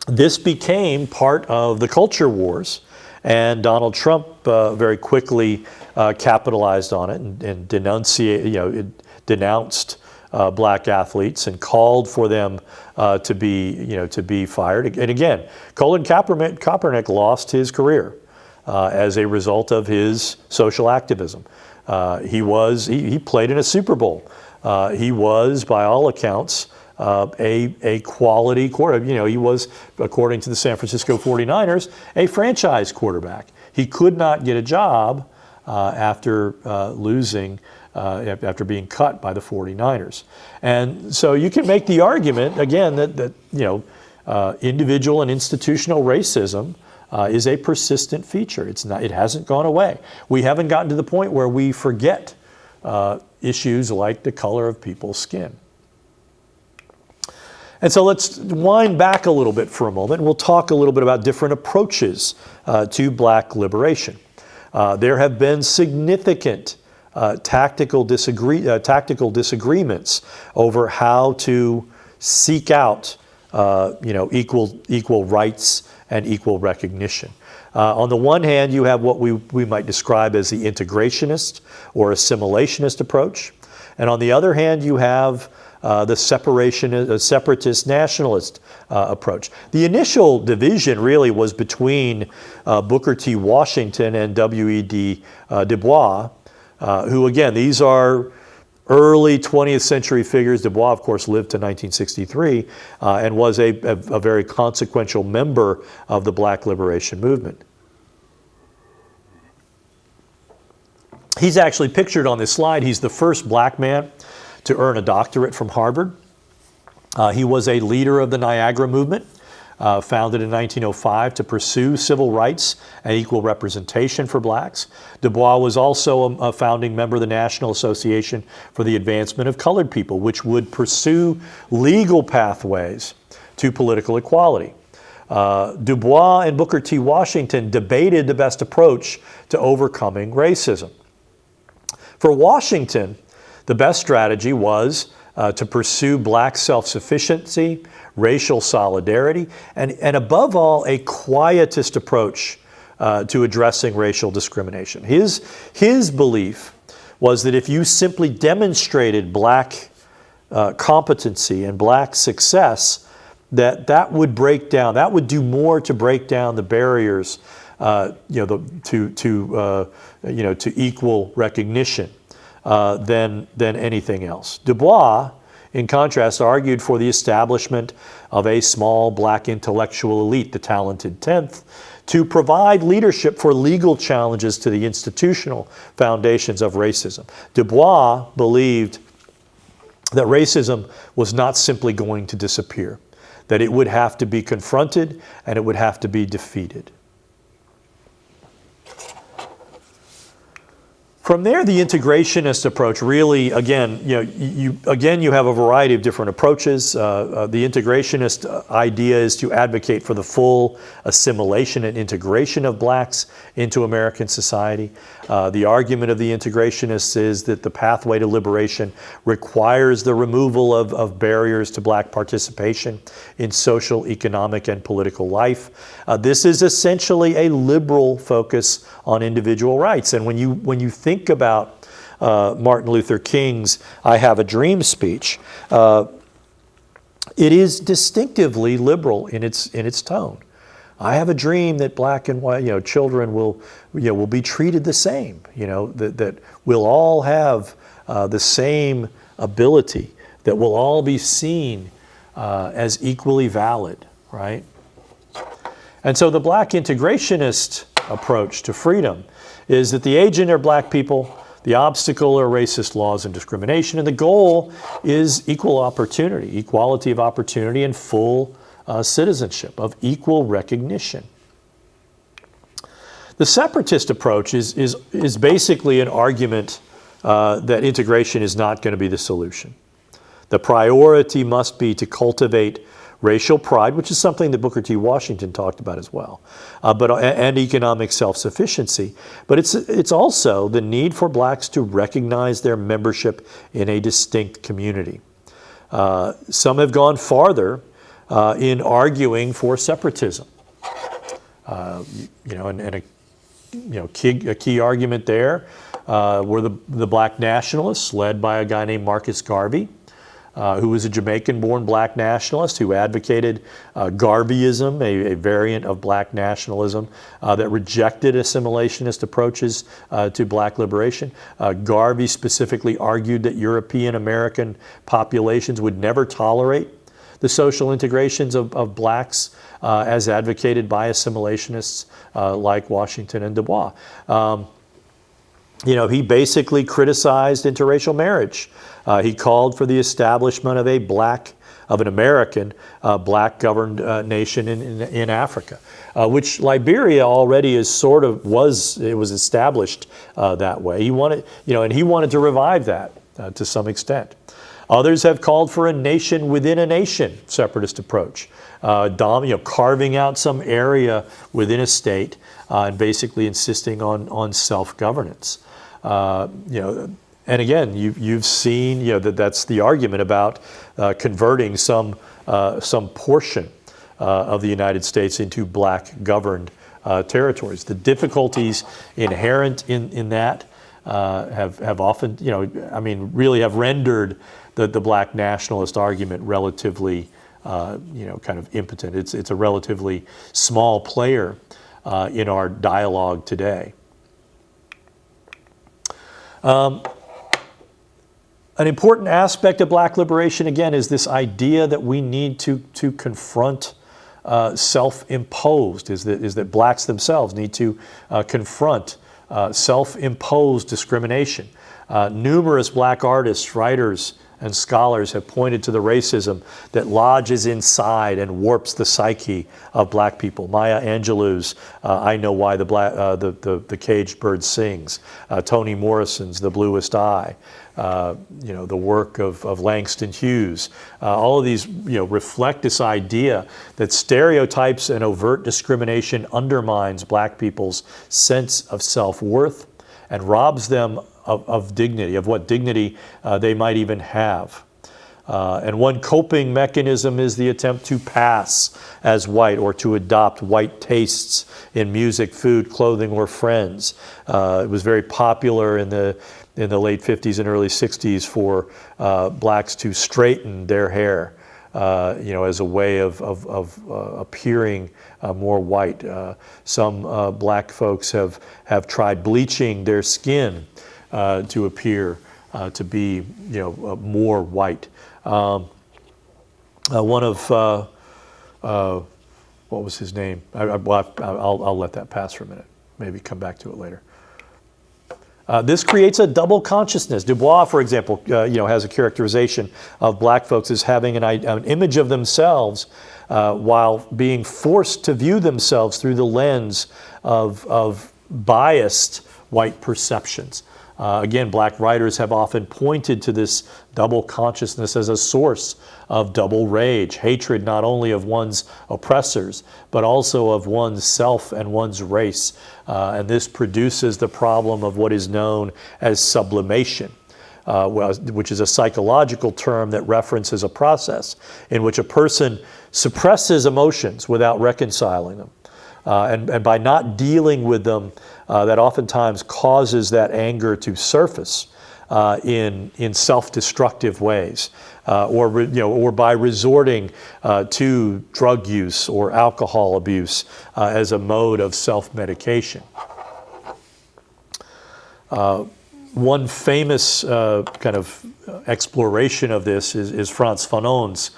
This became part of the culture wars, and Donald Trump very quickly capitalized on it and denounced black athletes and called for them to be fired. And again, Colin Kaepernick lost his career as a result of his social activism. He played in a Super Bowl. He was, by all accounts, a quality quarterback. He was, according to the San Francisco 49ers, a franchise quarterback. He could not get a job after being cut by the 49ers. And so you can make the argument, again, that individual and institutional racism is a persistent feature. It hasn't gone away. We haven't gotten to the point where we forget issues like the color of people's skin. And so let's wind back a little bit for a moment, and we'll talk a little bit about different approaches to black liberation. There have been significant tactical disagreements over how to seek out equal rights and equal recognition. On the one hand, you have what we might describe as the integrationist or assimilationist approach. And on the other hand, you have the separatist nationalist approach. The initial division really was between Booker T. Washington and W.E.B. Du Bois, who, again, these are early 20th century figures. Du Bois, of course, lived to 1963 and was a very consequential member of the black liberation movement. He's actually pictured on this slide. He's the first black man to earn a doctorate from Harvard. He was a leader of the Niagara Movement, founded in 1905 to pursue civil rights and equal representation for blacks. Du Bois was also a founding member of the National Association for the Advancement of Colored People, which would pursue legal pathways to political equality. Du Bois and Booker T. Washington debated the best approach to overcoming racism. For Washington, the best strategy was to pursue black self-sufficiency, racial solidarity, and above all, a quietist approach to addressing racial discrimination. His belief was that if you simply demonstrated black competency and black success, that would do more to break down the barriers to equal recognition than anything else. Du Bois, in contrast, argued for the establishment of a small black intellectual elite, the talented 10th, to provide leadership for legal challenges to the institutional foundations of racism. Du Bois believed that racism was not simply going to disappear, that it would have to be confronted and it would have to be defeated. From there, the integrationist approach really, again, you have a variety of different approaches. The integrationist idea is to advocate for the full assimilation and integration of blacks into American society. The argument of the integrationists is that the pathway to liberation requires the removal of barriers to black participation in social, economic, and political life. This is essentially a liberal focus on individual rights. And when you think about Martin Luther King's "I Have a Dream" speech, it is distinctively liberal in its tone. I have a dream that black and white children will be treated the same. That we'll all have the same ability. That we'll all be seen as equally valid, right? And so the black integrationist approach to freedom is that the agent are black people, The obstacle are racist laws and discrimination, and the goal is equal opportunity, equality of opportunity, and full citizenship, of equal recognition. The separatist approach is basically an argument that integration is not going to be the solution. The priority must be to cultivate racial pride, which is something that Booker T. Washington talked about as well, and economic self-sufficiency. But it's also the need for blacks to recognize their membership in a distinct community. Some have gone farther in arguing for separatism. A key argument there were the black nationalists led by a guy named Marcus Garvey, who was a Jamaican-born black nationalist who advocated Garveyism, a variant of black nationalism that rejected assimilationist approaches to black liberation. Garvey specifically argued that European American populations would never tolerate the social integrations of blacks as advocated by assimilationists like Washington and Du Bois. He basically criticized interracial marriage. He called for the establishment of an American black-governed nation in Africa, which Liberia already was established that way. He wanted to revive that to some extent. Others have called for a nation within a nation separatist approach, carving out some area within a state and basically insisting on self-governance. And again, you've seen that's the argument about converting some portion of the United States into black-governed territories. The difficulties inherent in that have often, really have rendered the black nationalist argument relatively, kind of impotent. It's a relatively small player in our dialogue today. An important aspect of black liberation, again, is this idea that we need to confront self-imposed, is that blacks themselves need to confront self-imposed discrimination. Numerous black artists, writers, and scholars have pointed to the racism that lodges inside and warps the psyche of black people. Maya Angelou's I Know Why the Caged Bird Sings, Toni Morrison's The Bluest Eye, the work of Langston Hughes. All of these reflect this idea that stereotypes and overt discrimination undermines black people's sense of self-worth and robs them of dignity, of what dignity they might even have. And one coping mechanism is the attempt to pass as white or to adopt white tastes in music, food, clothing, or friends. It was very popular in the late 50s and early 60s for blacks to straighten their hair, as a way of appearing more white. Some black folks have tried bleaching their skin to appear to be, more white. One of what was his name? I'll let that pass for a minute. Maybe come back to it later. This creates a double consciousness. Du Bois, for example, has a characterization of black folks as having an image of themselves while being forced to view themselves through the lens of biased white perceptions. Again, black writers have often pointed to this double consciousness as a source of double rage, hatred not only of one's oppressors, but also of one's self and one's race. And this produces the problem of what is known as sublimation, which is a psychological term that references a process in which a person suppresses emotions without reconciling them. And by not dealing with them, that oftentimes causes that anger to surface in self-destructive ways, or by resorting to drug use or alcohol abuse as a mode of self-medication. One famous kind of exploration of this is Frantz Fanon's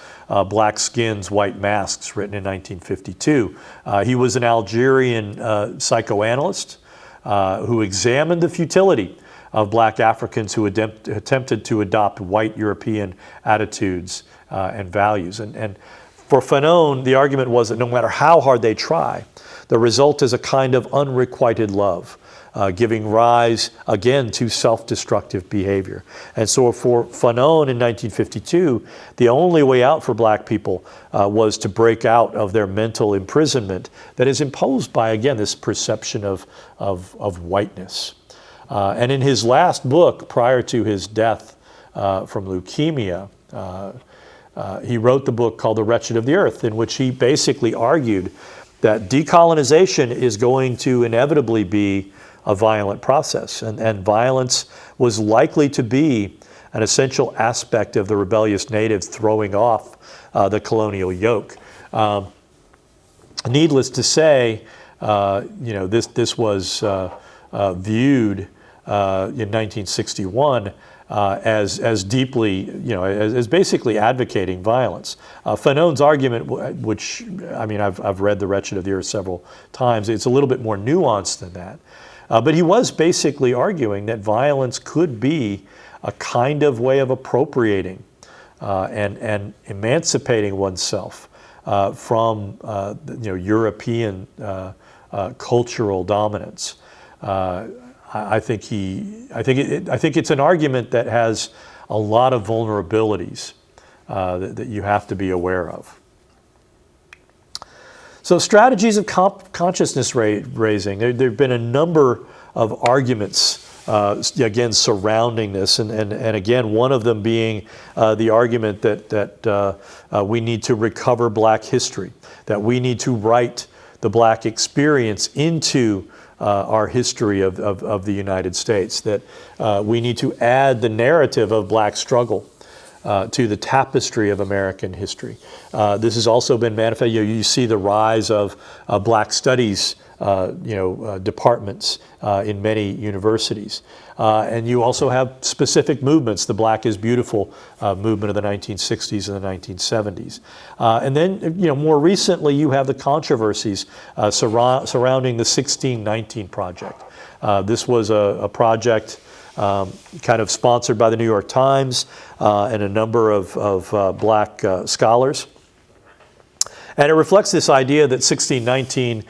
Black Skins, White Masks, written in 1952. He was an Algerian psychoanalyst who examined the futility of black Africans who attempted to adopt white European attitudes and values. And for Fanon, the argument was that no matter how hard they try, the result is a kind of unrequited love, giving rise, again, to self-destructive behavior. And so for Fanon in 1952, the only way out for black people was to break out of their mental imprisonment that is imposed by, again, this perception of whiteness. And in his last book, prior to his death from leukemia, he wrote the book called The Wretched of the Earth, in which he basically argued that decolonization is going to inevitably be a violent process, and violence was likely to be an essential aspect of the rebellious natives throwing off the colonial yoke. Needless to say, this was viewed in 1961 as deeply, as basically advocating violence. Fanon's argument, which, I mean, I've read The Wretched of the Earth several times, it's a little bit more nuanced than that. But he was basically arguing that violence could be a kind of way of appropriating and emancipating oneself from European cultural dominance. I think it's an argument that has a lot of vulnerabilities that you have to be aware of. So strategies of consciousness raising, there have been a number of arguments, again, surrounding this, and again, one of them being the argument that we need to recover black history, that we need to write the black experience into our history of the United States, that we need to add the narrative of black struggle to the tapestry of American history. This has also been manifested. You see the rise of black studies departments in many universities. And you also have specific movements, the Black is Beautiful movement of the 1960s and the 1970s. And then, more recently, you have the controversies surrounding the 1619 Project. This was a project kind of sponsored by the New York Times and a number of black scholars. And it reflects this idea that 1619,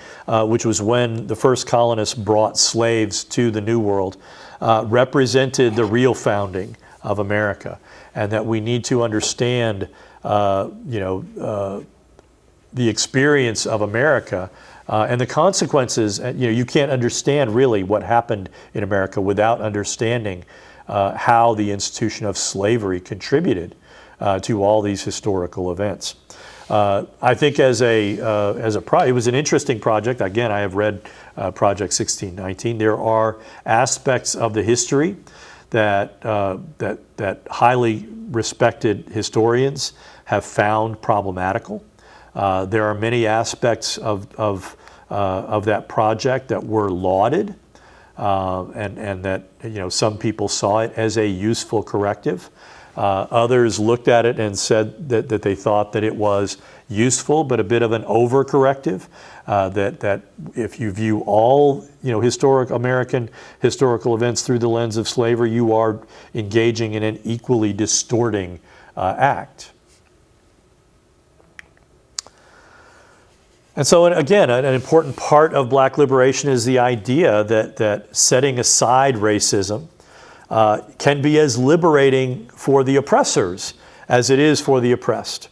which was when the first colonists brought slaves to the New World, represented the real founding of America, and that we need to understand, the experience of America and the consequences. You can't understand really what happened in America without understanding how the institution of slavery contributed to all these historical events. I think it was an interesting project. Again, I have read Project 1619. There are aspects of the history that highly respected historians have found problematical. There are many aspects of that project that were lauded, and that some people saw it as a useful corrective. Others looked at it and said that they thought that it was useful, but a bit of an overcorrective. That if you view all American historical events through the lens of slavery, you are engaging in an equally distorting act. And so, again, an important part of black liberation is the idea that setting aside racism can be as liberating for the oppressors as it is for the oppressed.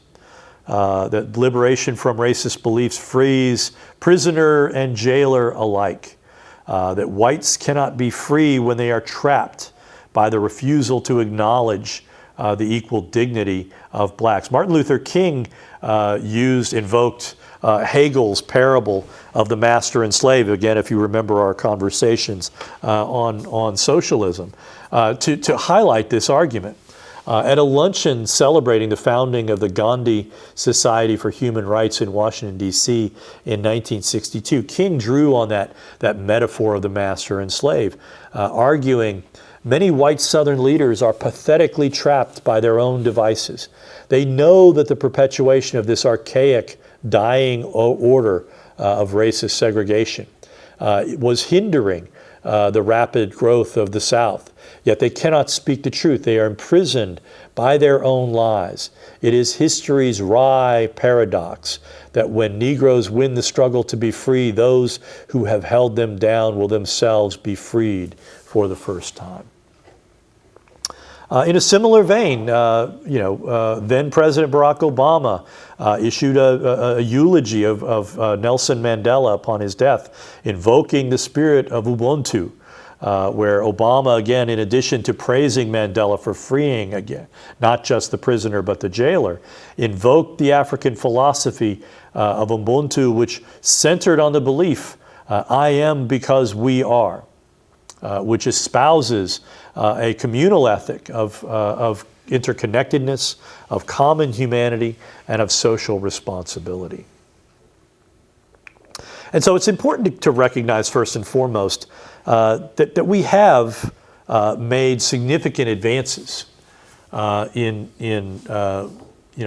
That liberation from racist beliefs frees prisoner and jailer alike. That whites cannot be free when they are trapped by the refusal to acknowledge the equal dignity of blacks. Martin Luther King invoked Hegel's parable of the master and slave, again, if you remember our conversations on socialism, to highlight this argument. At a luncheon celebrating the founding of the Gandhi Society for Human Rights in Washington, D.C. in 1962, King drew on that metaphor of the master and slave, arguing, many white Southern leaders are pathetically trapped by their own devices. They know that the perpetuation of this archaic, dying order of racist segregation was hindering the rapid growth of the South. yet they cannot speak the truth. They are imprisoned by their own lies. It is history's wry paradox that when Negroes win the struggle to be free, those who have held them down will themselves be freed for the first time. In a similar vein, then President Barack Obama issued a eulogy of Nelson Mandela upon his death, invoking the spirit of Ubuntu, where Obama, again, in addition to praising Mandela for freeing, again, not just the prisoner but the jailer, invoked the African philosophy of Ubuntu, which centered on the belief, I am because we are, which espouses a communal ethic of interconnectedness, of common humanity, and of social responsibility. And so it's important to recognize, first and foremost, that we have made significant advances in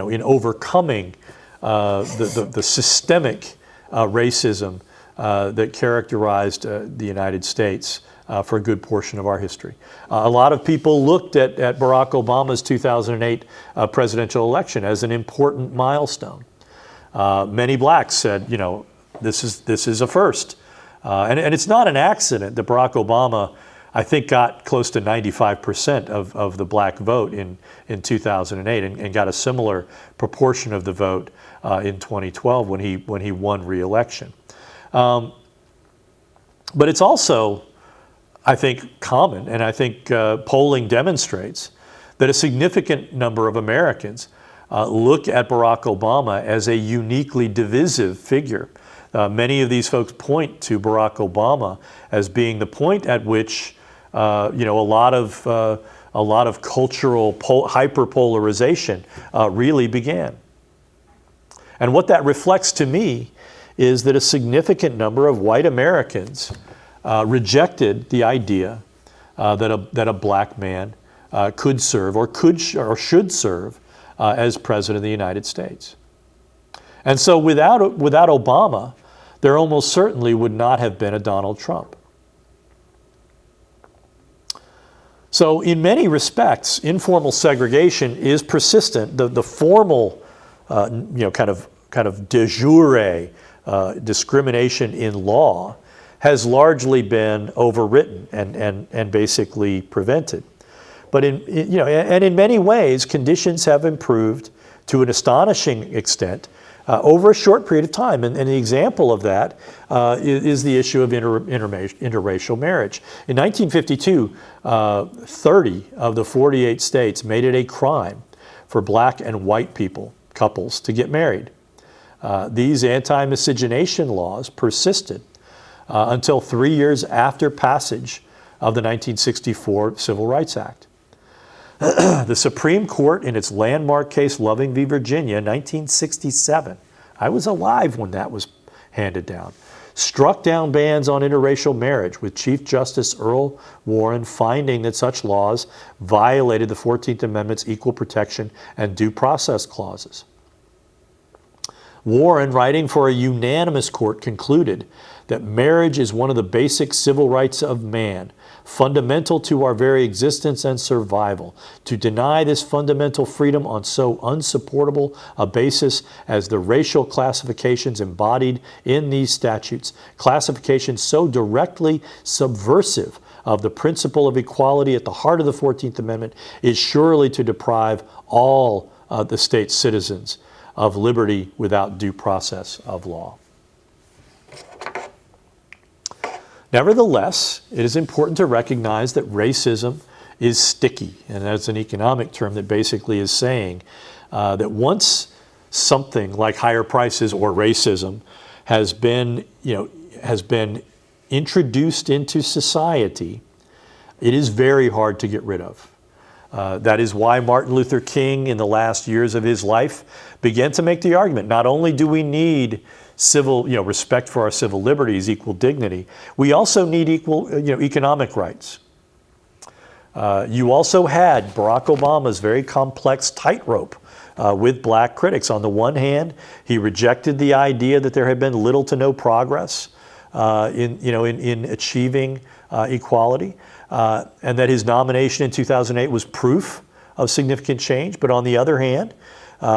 overcoming the systemic racism that characterized the United States for a good portion of our history. A lot of people looked at Barack Obama's 2008 presidential election as an important milestone. Many blacks said, this is a first. And it's not an accident that Barack Obama, I think, got close to 95% of the black vote in 2008 and got a similar proportion of the vote in 2012 when he won re-election. But it's also, I think, common, and I think polling demonstrates that a significant number of Americans look at Barack Obama as a uniquely divisive figure. Many of these folks point to Barack Obama as being the point at which a lot of cultural hyperpolarization really began. And what that reflects to me is that a significant number of white Americans rejected the idea that a black man could serve or should serve as president of the United States. And so without Obama, there almost certainly would not have been a Donald Trump. So in many respects, informal segregation is persistent. The formal, kind of de jure discrimination in law has largely been overwritten and basically prevented. But in many ways, conditions have improved to an astonishing extent over a short period of time. And the example of that is the issue of interracial marriage. In 1952, 30 of the 48 states made it a crime for black and white couples to get married. These anti-miscegenation laws persisted until 3 years after passage of the 1964 Civil Rights Act. The Supreme Court, in its landmark case Loving v. Virginia, 1967, I was alive when that was handed down, struck down bans on interracial marriage, with Chief Justice Earl Warren finding that such laws violated the 14th Amendment's equal protection and due process clauses. Warren, writing for a unanimous court, concluded that marriage is one of the basic civil rights of man, fundamental to our very existence and survival. To deny this fundamental freedom on so unsupportable a basis as the racial classifications embodied in these statutes, classifications so directly subversive of the principle of equality at the heart of the 14th Amendment, is surely to deprive all the state's citizens of liberty without due process of law. Nevertheless, it is important to recognize that racism is sticky, and that's an economic term that basically is saying that once something like higher prices or racism has been introduced into society, it is very hard to get rid of. That is why Martin Luther King, in the last years of his life, began to make the argument, not only do we need respect for our civil liberties, equal dignity, we also need equal, economic rights. You also had Barack Obama's very complex tightrope with black critics. On the one hand, he rejected the idea that there had been little to no progress in achieving equality, and that his nomination in 2008 was proof of significant change. But on the other hand,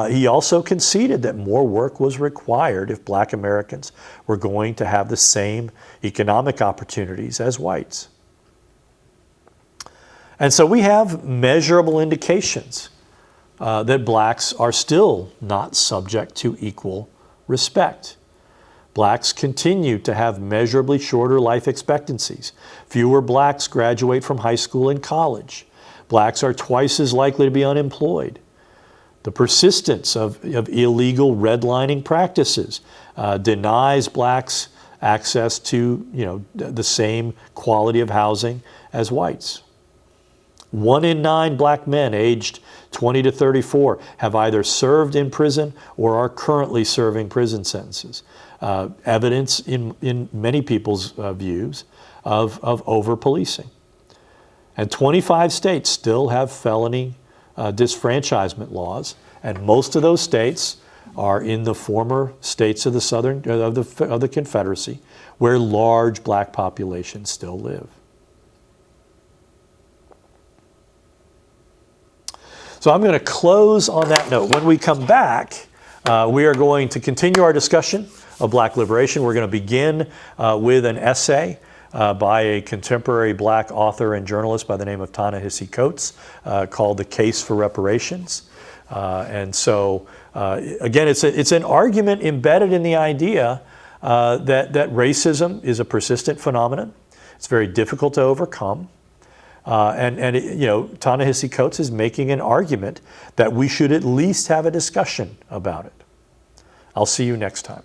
he also conceded that more work was required if Black Americans were going to have the same economic opportunities as whites. And so we have measurable indications that blacks are still not subject to equal respect. Blacks continue to have measurably shorter life expectancies. Fewer blacks graduate from high school and college. Blacks are twice as likely to be unemployed. The persistence of illegal redlining practices denies blacks access to the same quality of housing as whites. 1 in 9 black men aged 20 to 34 have either served in prison or are currently serving prison sentences. Evidence in many people's views of over-policing. And 25 states still have felony disfranchisement laws, and most of those states are in the former states of the Confederacy, where large black populations still live. So I'm going to close on that note. When we come back, we are going to continue our discussion of black liberation. We're going to begin with an essay by a contemporary black author and journalist by the name of Ta-Nehisi Coates called The Case for Reparations. And so, again, it's an argument embedded in the idea that racism is a persistent phenomenon. It's very difficult to overcome. Ta-Nehisi Coates is making an argument that we should at least have a discussion about it. I'll see you next time.